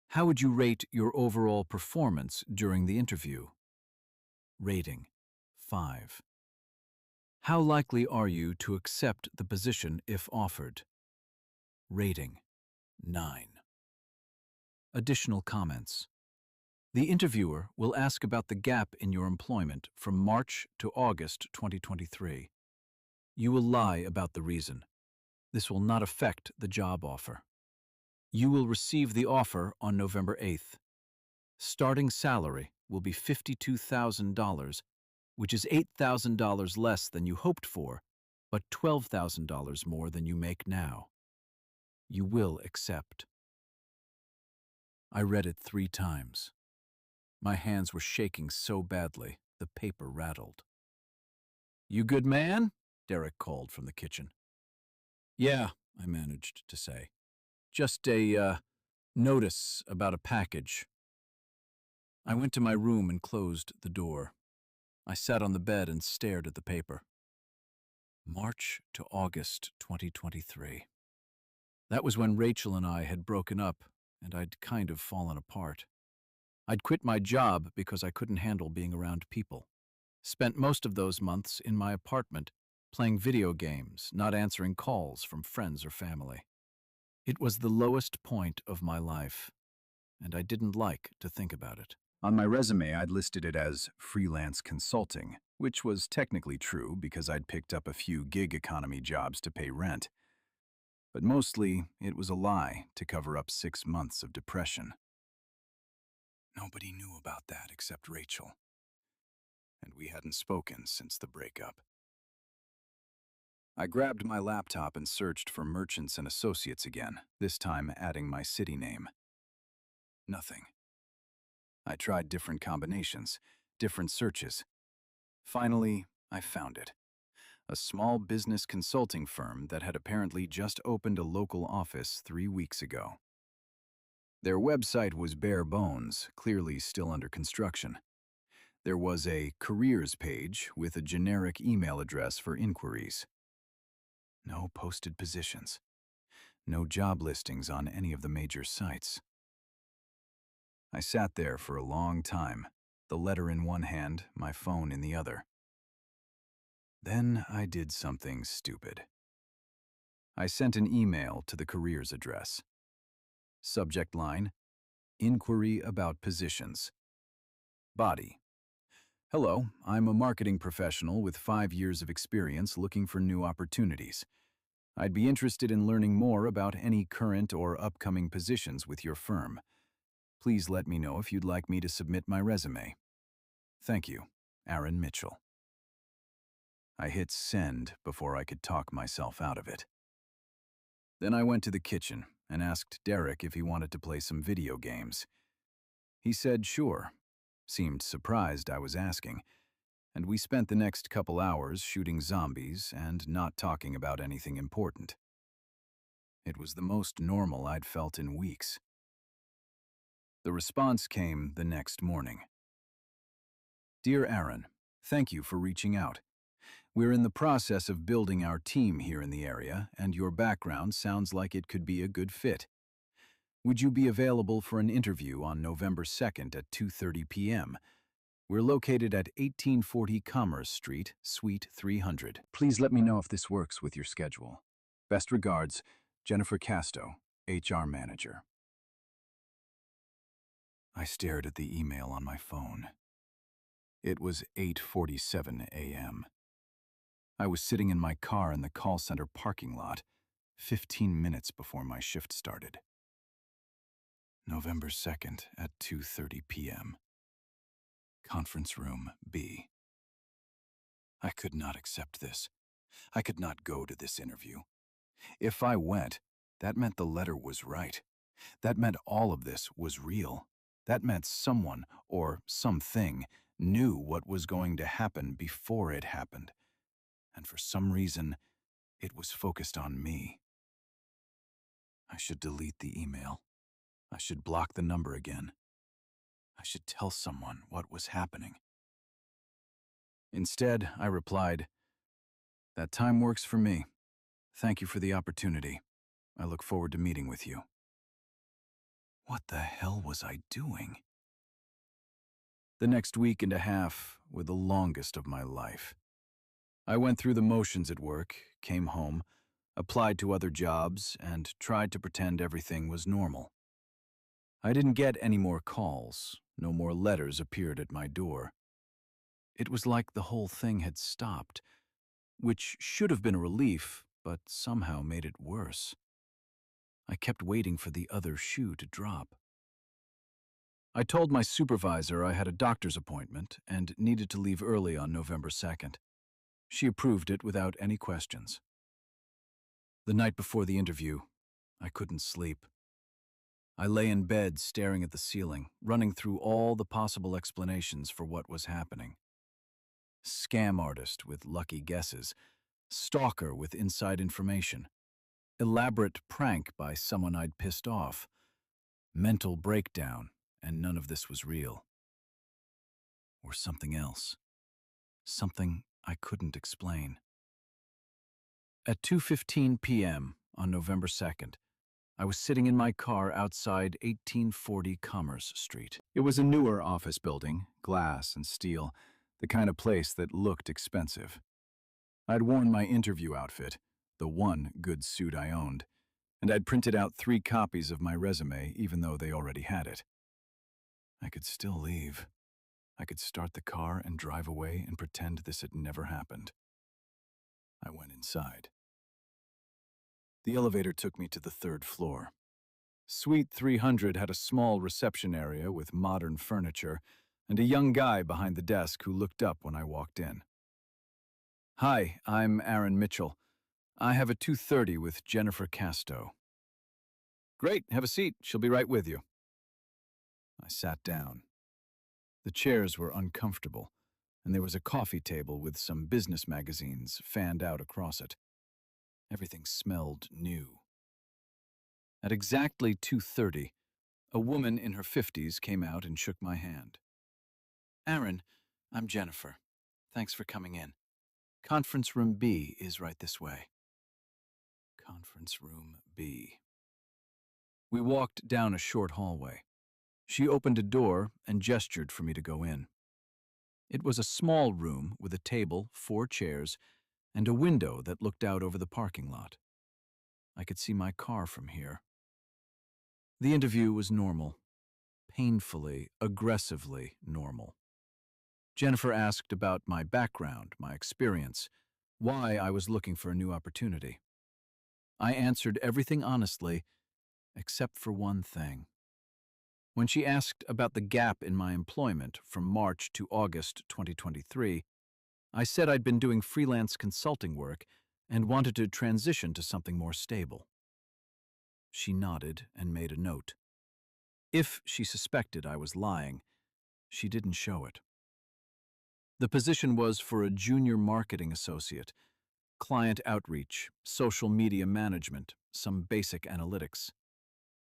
How would you rate your overall performance during the interview? Rating, 5. How likely are you to accept the position if offered? Rating, 9. Additional comments. The interviewer will ask about the gap in your employment from March to August 2023. You will lie about the reason. This will not affect the job offer. You will receive the offer on November 8th. Starting salary will be $52,000, which is $8,000 less than you hoped for, but $12,000 more than you make now. You will accept. I read it 3 times. My hands were shaking so badly, the paper rattled. "You good man?" Derek called from the kitchen. "Yeah," I managed to say. "Just a, notice about a package." I went to my room and closed the door. I sat on the bed and stared at the paper. March to August 2023. That was when Rachel and I had broken up, and I'd kind of fallen apart. I'd quit my job because I couldn't handle being around people. Spent most of those months in my apartment, playing video games, not answering calls from friends or family. It was the lowest point of my life, and I didn't like to think about it. On my resume, I'd listed it as freelance consulting, which was technically true because I'd picked up a few gig economy jobs to pay rent. But mostly, it was a lie to cover up 6 months of depression. Nobody knew about that except Rachel, and we hadn't spoken since the breakup. I grabbed my laptop and searched for Merchants and Associates again, this time adding my city name. Nothing. I tried different combinations, different searches. Finally, I found it. A small business consulting firm that had apparently just opened a local office 3 weeks ago. Their website was bare bones, clearly still under construction. There was a careers page with a generic email address for inquiries. No posted positions. No job listings on any of the major sites. I sat there for a long time, the letter in one hand, my phone in the other. Then I did something stupid. I sent an email to the careers address. Subject line, Inquiry about positions. Body. Hello, I'm a marketing professional with 5 years of experience looking for new opportunities. I'd be interested in learning more about any current or upcoming positions with your firm. Please let me know if you'd like me to submit my resume. Thank you, Aaron Mitchell. I hit send before I could talk myself out of it. Then I went to the kitchen and asked Derek if he wanted to play some video games. He said sure, seemed surprised I was asking, and we spent the next couple hours shooting zombies and not talking about anything important. It was the most normal I'd felt in weeks. The response came the next morning. Dear Aaron, thank you for reaching out. We're in the process of building our team here in the area, and your background sounds like it could be a good fit. Would you be available for an interview on November 2nd at 2:30 p.m.? We're located at 1840 Commerce Street, Suite 300. Please let me know if this works with your schedule. Best regards, Jennifer Casto, HR Manager. I stared at the email on my phone. It was 8:47 a.m. I was sitting in my car in the call center parking lot, 15 minutes before my shift started. November 2nd at 2:30 p.m. Conference Room B. I could not accept this. I could not go to this interview. If I went, that meant the letter was right. That meant all of this was real. That meant someone, or something, knew what was going to happen before it happened. And for some reason, it was focused on me. I should delete the email. I should block the number again. I should tell someone what was happening. Instead, I replied, "That time works for me. Thank you for the opportunity. I look forward to meeting with you." What the hell was I doing? The next week and a half were the longest of my life. I went through the motions at work, came home, applied to other jobs, and tried to pretend everything was normal. I didn't get any more calls, no more letters appeared at my door. It was like the whole thing had stopped, which should have been a relief, but somehow made it worse. I kept waiting for the other shoe to drop. I told my supervisor I had a doctor's appointment and needed to leave early on November 2nd. She approved it without any questions. The night before the interview, I couldn't sleep. I lay in bed staring at the ceiling, running through all the possible explanations for what was happening. Scam artist with lucky guesses, stalker with inside information, elaborate prank by someone I'd pissed off, mental breakdown, and none of this was real. Or something else. Something I couldn't explain. At 2:15 p.m. on November 2nd, I was sitting in my car outside 1840 Commerce Street. It was a newer office building, glass and steel, the kind of place that looked expensive. I'd worn my interview outfit, the one good suit I owned, and I'd printed out 3 copies of my resume even though they already had it. I could still leave. I could start the car and drive away and pretend this had never happened. I went inside. The elevator took me to the 3rd floor. Suite 300 had a small reception area with modern furniture and a young guy behind the desk who looked up when I walked in. "Hi, I'm Aaron Mitchell. I have a 2:30 with Jennifer Casto." "Great, have a seat. She'll be right with you." I sat down. The chairs were uncomfortable, and there was a coffee table with some business magazines fanned out across it. Everything smelled new. At exactly 2:30, a woman in her 50s came out and shook my hand. "Aaron, I'm Jennifer. Thanks for coming in. Conference Room B is right this way." Conference Room B. We walked down a short hallway. She opened a door and gestured for me to go in. It was a small room with a table, 4 chairs, and a window that looked out over the parking lot. I could see my car from here. The interview was normal. Painfully, aggressively normal. Jennifer asked about my background, my experience, why I was looking for a new opportunity. I answered everything honestly, except for one thing. When she asked about the gap in my employment from March to August 2023, I said I'd been doing freelance consulting work and wanted to transition to something more stable. She nodded and made a note. If she suspected I was lying, she didn't show it. The position was for a junior marketing associate, client outreach, social media management, some basic analytics.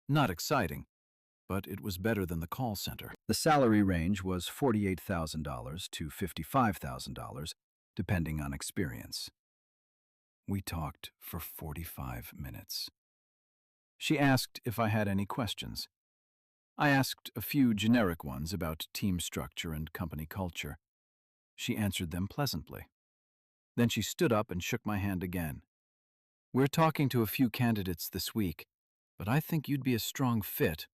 Not exciting, but it was better than the call center. The salary range was $48,000 to $55,000, depending on experience. We talked for 45 minutes. She asked if I had any questions. I asked a few generic ones about team structure and company culture. She answered them pleasantly. Then she stood up and shook my hand again. "We're talking to a few candidates this week, but I think you'd be a strong fit.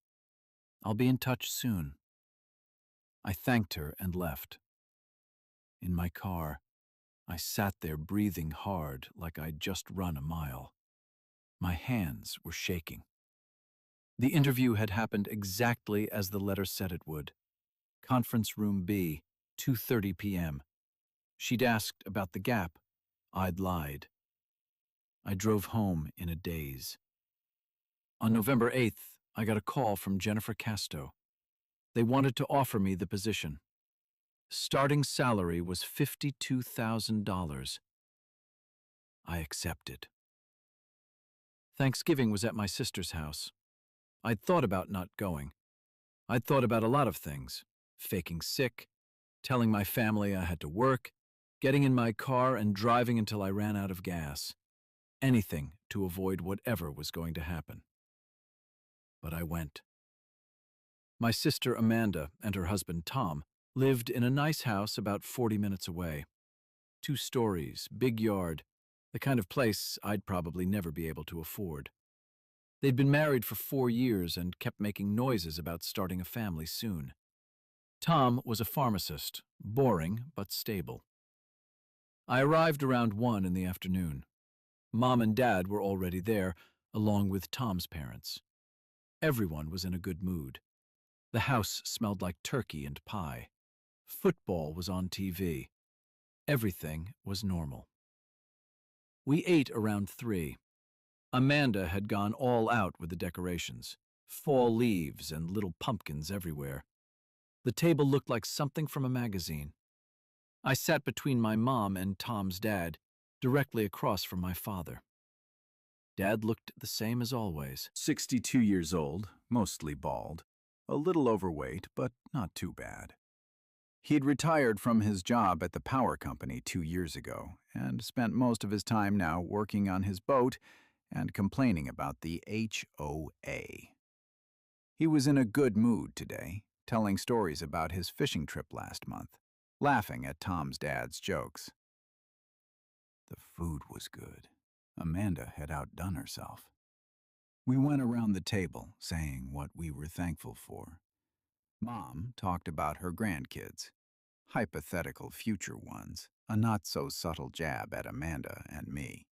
I'll be in touch soon." I thanked her and left. In my car, I sat there breathing hard like I'd just run a mile. My hands were shaking. The interview had happened exactly as the letter said it would. Conference Room B, 2:30 p.m. She'd asked about the gap. I'd lied. I drove home in a daze. On November 8th, I got a call from Jennifer Casto. They wanted to offer me the position. Starting salary was $52,000. I accepted. Thanksgiving was at my sister's house. I'd thought about not going. I'd thought about a lot of things: faking sick, telling my family I had to work, getting in my car and driving until I ran out of gas. Anything to avoid whatever was going to happen. But I went. My sister Amanda and her husband Tom lived in a nice house about 40 minutes away. 2 stories, big yard, the kind of place I'd probably never be able to afford. They'd been married for 4 years and kept making noises about starting a family soon. Tom was a pharmacist, boring but stable. I arrived around 1 in the afternoon. Mom and Dad were already there, along with Tom's parents. Everyone was in a good mood. The house smelled like turkey and pie. Football was on TV. Everything was normal. We ate around 3. Amanda had gone all out with the decorations, fall leaves and little pumpkins everywhere. The table looked like something from a magazine. I sat between my mom and Tom's dad, directly across from my father. Dad looked the same as always. 62 years old, mostly bald, a little overweight, but not too bad. He'd retired from his job at the power company 2 years ago and spent most of his time now working on his boat and complaining about the HOA. He was in a good mood today, telling stories about his fishing trip last month, laughing at Tom's dad's jokes. The food was good. Amanda had outdone herself. We went around the table, saying what we were thankful for. Mom talked about her grandkids, hypothetical future ones, a not-so-subtle jab at Amanda and me.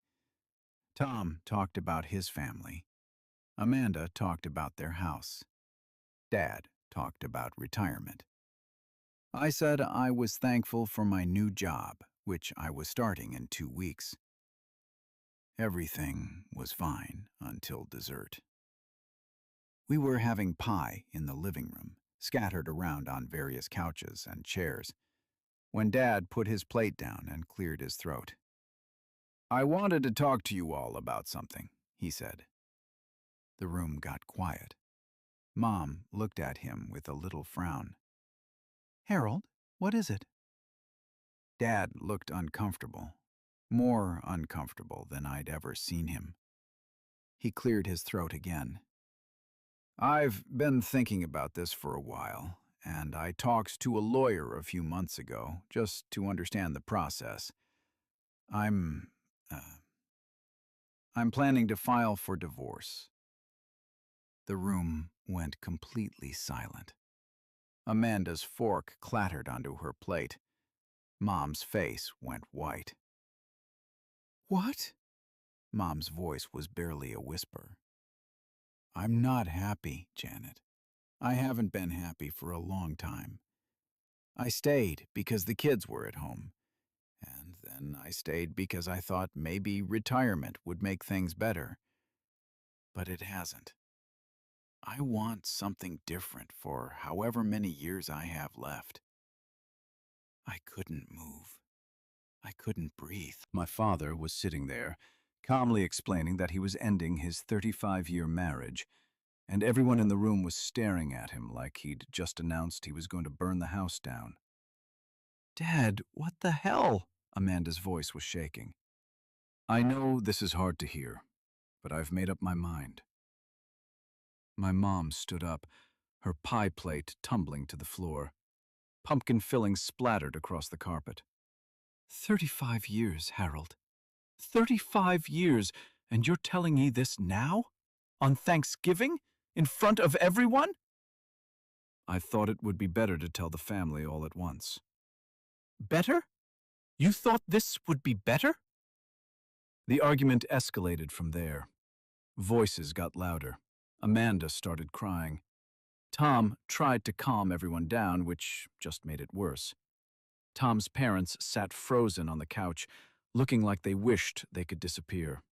Tom talked about his family. Amanda talked about their house. Dad talked about retirement. I said I was thankful for my new job, which I was starting in 2 weeks. Everything was fine until dessert. We were having pie in the living room, scattered around on various couches and chairs, when Dad put his plate down and cleared his throat. "I wanted to talk to you all about something," he said. The room got quiet. Mom looked at him with a little frown. "Harold, what is it?" Dad looked uncomfortable, more uncomfortable than I'd ever seen him. He cleared his throat again. "I've been thinking about this for a while, and I talked to a lawyer a few months ago just to understand the process. I'm planning to file for divorce." The room went completely silent. Amanda's fork clattered onto her plate. Mom's face went white. "What?" Mom's voice was barely a whisper. "I'm not happy, Janet. I haven't been happy for a long time. I stayed because the kids were at home. And then I stayed because I thought maybe retirement would make things better. But it hasn't. I want something different for however many years I have left." I couldn't move. I couldn't breathe. My father was sitting there, calmly explaining that he was ending his 35-year marriage, and everyone in the room was staring at him like he'd just announced he was going to burn the house down. "Dad, what the hell?" Amanda's voice was shaking. "I know this is hard to hear, but I've made up my mind." My mom stood up, her pie plate tumbling to the floor. Pumpkin fillings splattered across the carpet. 35 years, Harold. 35 years, and you're telling me this now? On Thanksgiving? In front of everyone? I thought it would be better to tell the family all at once. Better? You thought this would be better? The argument escalated from there. Voices got louder. Amanda started crying. Tom tried to calm everyone down, which just made it worse. Tom's parents sat frozen on the couch, looking like they wished they could disappear.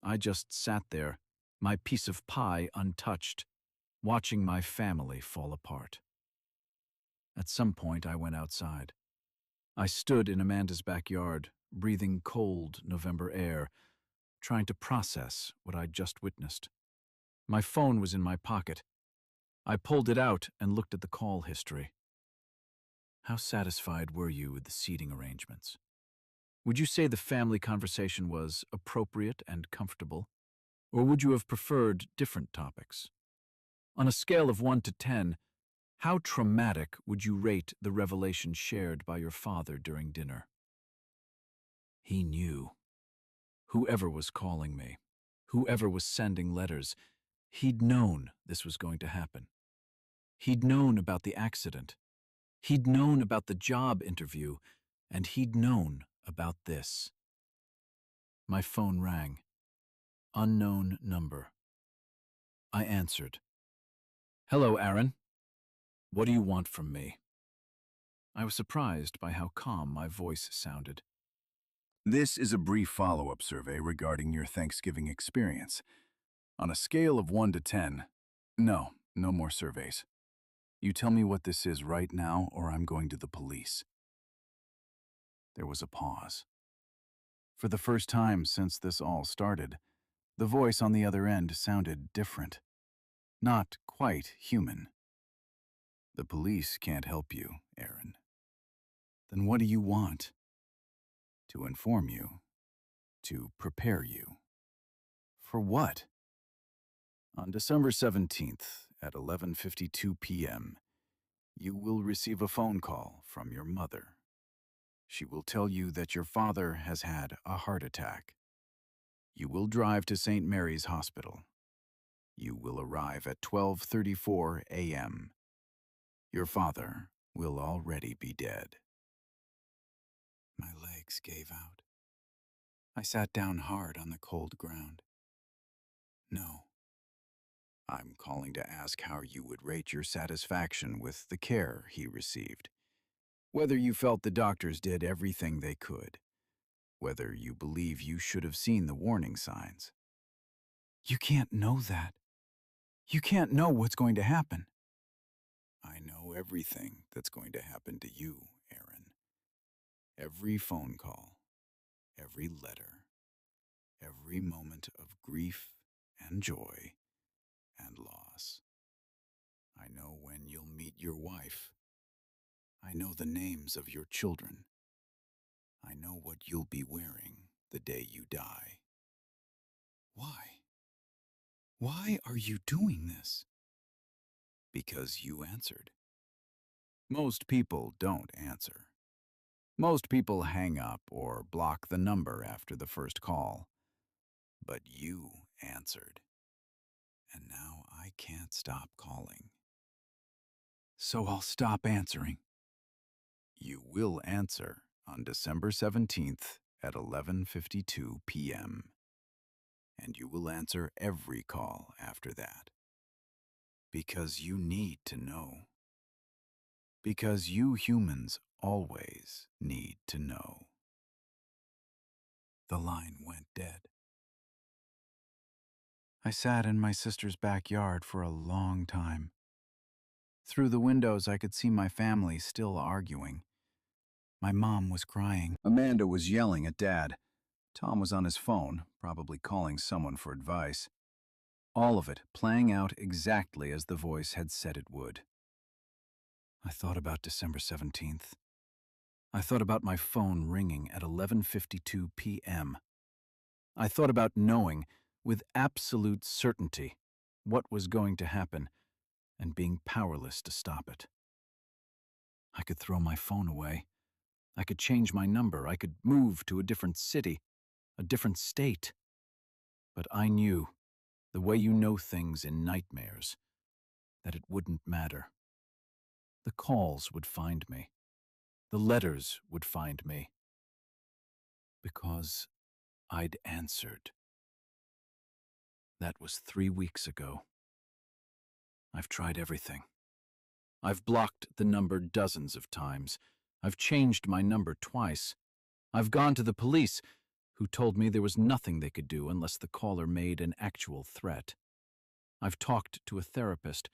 I just sat there, my piece of pie untouched, watching my family fall apart. At some point, I went outside. I stood in Amanda's backyard, breathing cold November air, trying to process what I'd just witnessed. My phone was in my pocket. I pulled it out and looked at the call history. How satisfied were you with the seating arrangements? Would you say the family conversation was appropriate and comfortable? Or would you have preferred different topics? On a scale of 1 to 10, how traumatic would you rate the revelation shared by your father during dinner? He knew. Whoever was calling me, whoever was sending letters, he'd known this was going to happen. He'd known about the accident. He'd known about the job interview, and he'd known about this. My phone rang. Unknown number. I answered. "Hello, Aaron. What do you want from me?" I was surprised by how calm my voice sounded. "This is a brief follow-up survey regarding your Thanksgiving experience. On a scale of 1 to 10, no more surveys. You tell me what this is right now, or I'm going to the police." There was a pause. For the first time since this all started, the voice on the other end sounded different. Not quite human. "The police can't help you, Aaron." "Then what do you want?" "To inform you. To prepare you." "For what?" "On December 17th at 11:52 p.m., you will receive a phone call from your mother. She will tell you that your father has had a heart attack. You will drive to St. Mary's Hospital. You will arrive at 12:34 a.m. Your father will already be dead." My legs gave out. I sat down hard on the cold ground. "No. I'm calling to ask how you would rate your satisfaction with the care he received. Whether you felt the doctors did everything they could. Whether you believe you should have seen the warning signs." "You can't know that. You can't know what's going to happen." "I know everything that's going to happen to you, Aaron. Every phone call, every letter, every moment of grief and joy and loss. I know when you'll meet your wife. I know the names of your children. I know what you'll be wearing the day you die." "Why? Why are you doing this?" "Because you answered. Most people don't answer. Most people hang up or block the number after the first call. But you answered. And now I can't stop calling." "So I'll stop answering." "You will answer on December 17th at 11:52 p.m. and you will answer every call after that. Because you need to know. Because you humans always need to know. The line went dead. I sat in my sister's backyard for a long time. Through the windows, I could see my family still arguing. My mom was crying. Amanda was yelling at Dad. Tom was on his phone, probably calling someone for advice. All of it playing out exactly as the voice had said it would. I thought about December 17th. I thought about my phone ringing at 11:52 p.m. I thought about knowing, with absolute certainty, what was going to happen and being powerless to stop it. I could throw my phone away. I could change my number. I could move to a different city, a different state. But I knew, the way you know things in nightmares, that it wouldn't matter. The calls would find me. The letters would find me. Because I'd answered. That was 3 weeks ago. I've tried everything. I've blocked the number dozens of times. I've changed my number twice. I've gone to the police, who told me there was nothing they could do unless the caller made an actual threat. I've talked to a therapist,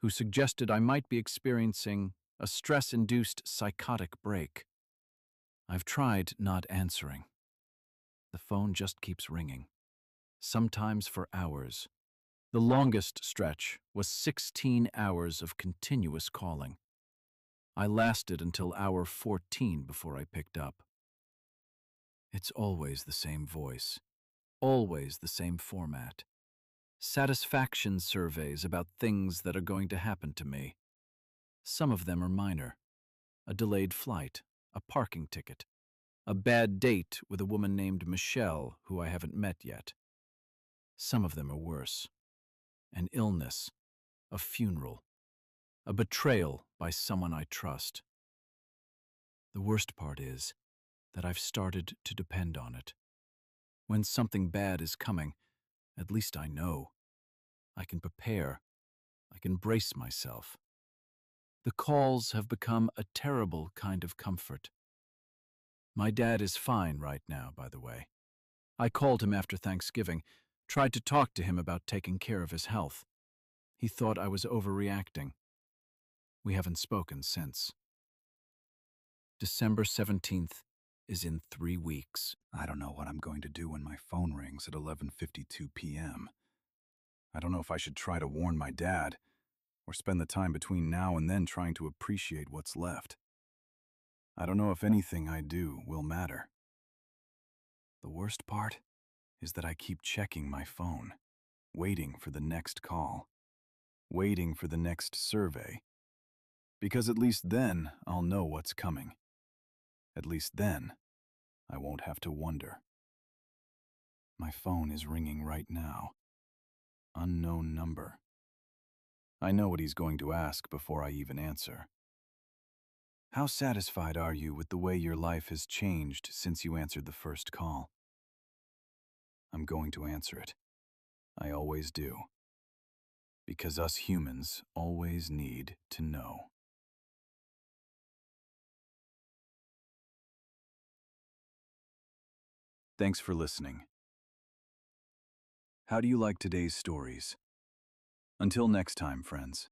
who suggested I might be experiencing a stress-induced psychotic break. I've tried not answering. The phone just keeps ringing, sometimes for hours. The longest stretch was 16 hours of continuous calling. I lasted until hour 14 before I picked up. It's always the same voice, always the same format. Satisfaction surveys about things that are going to happen to me. Some of them are minor. A delayed flight, a parking ticket, a bad date with a woman named Michelle who I haven't met yet. Some of them are worse. An illness, a funeral, a betrayal by someone I trust. The worst part is that I've started to depend on it. When something bad is coming, at least I know. I can prepare. I can brace myself. The calls have become a terrible kind of comfort. My dad is fine right now, by the way. I called him after Thanksgiving, tried to talk to him about taking care of his health. He thought I was overreacting. We haven't spoken since. December 17th is in 3 weeks. I don't know what I'm going to do when my phone rings at 11:52 p.m. I don't know if I should try to warn my dad, or spend the time between now and then trying to appreciate what's left. I don't know if anything I do will matter. The worst part is that I keep checking my phone, waiting for the next call, waiting for the next survey, because at least then I'll know what's coming. At least then, I won't have to wonder. My phone is ringing right now. Unknown number. I know what he's going to ask before I even answer. How satisfied are you with the way your life has changed since you answered the first call? I'm going to answer it. I always do. Because us humans always need to know. Thanks for listening. How do you like today's stories? Until next time, friends.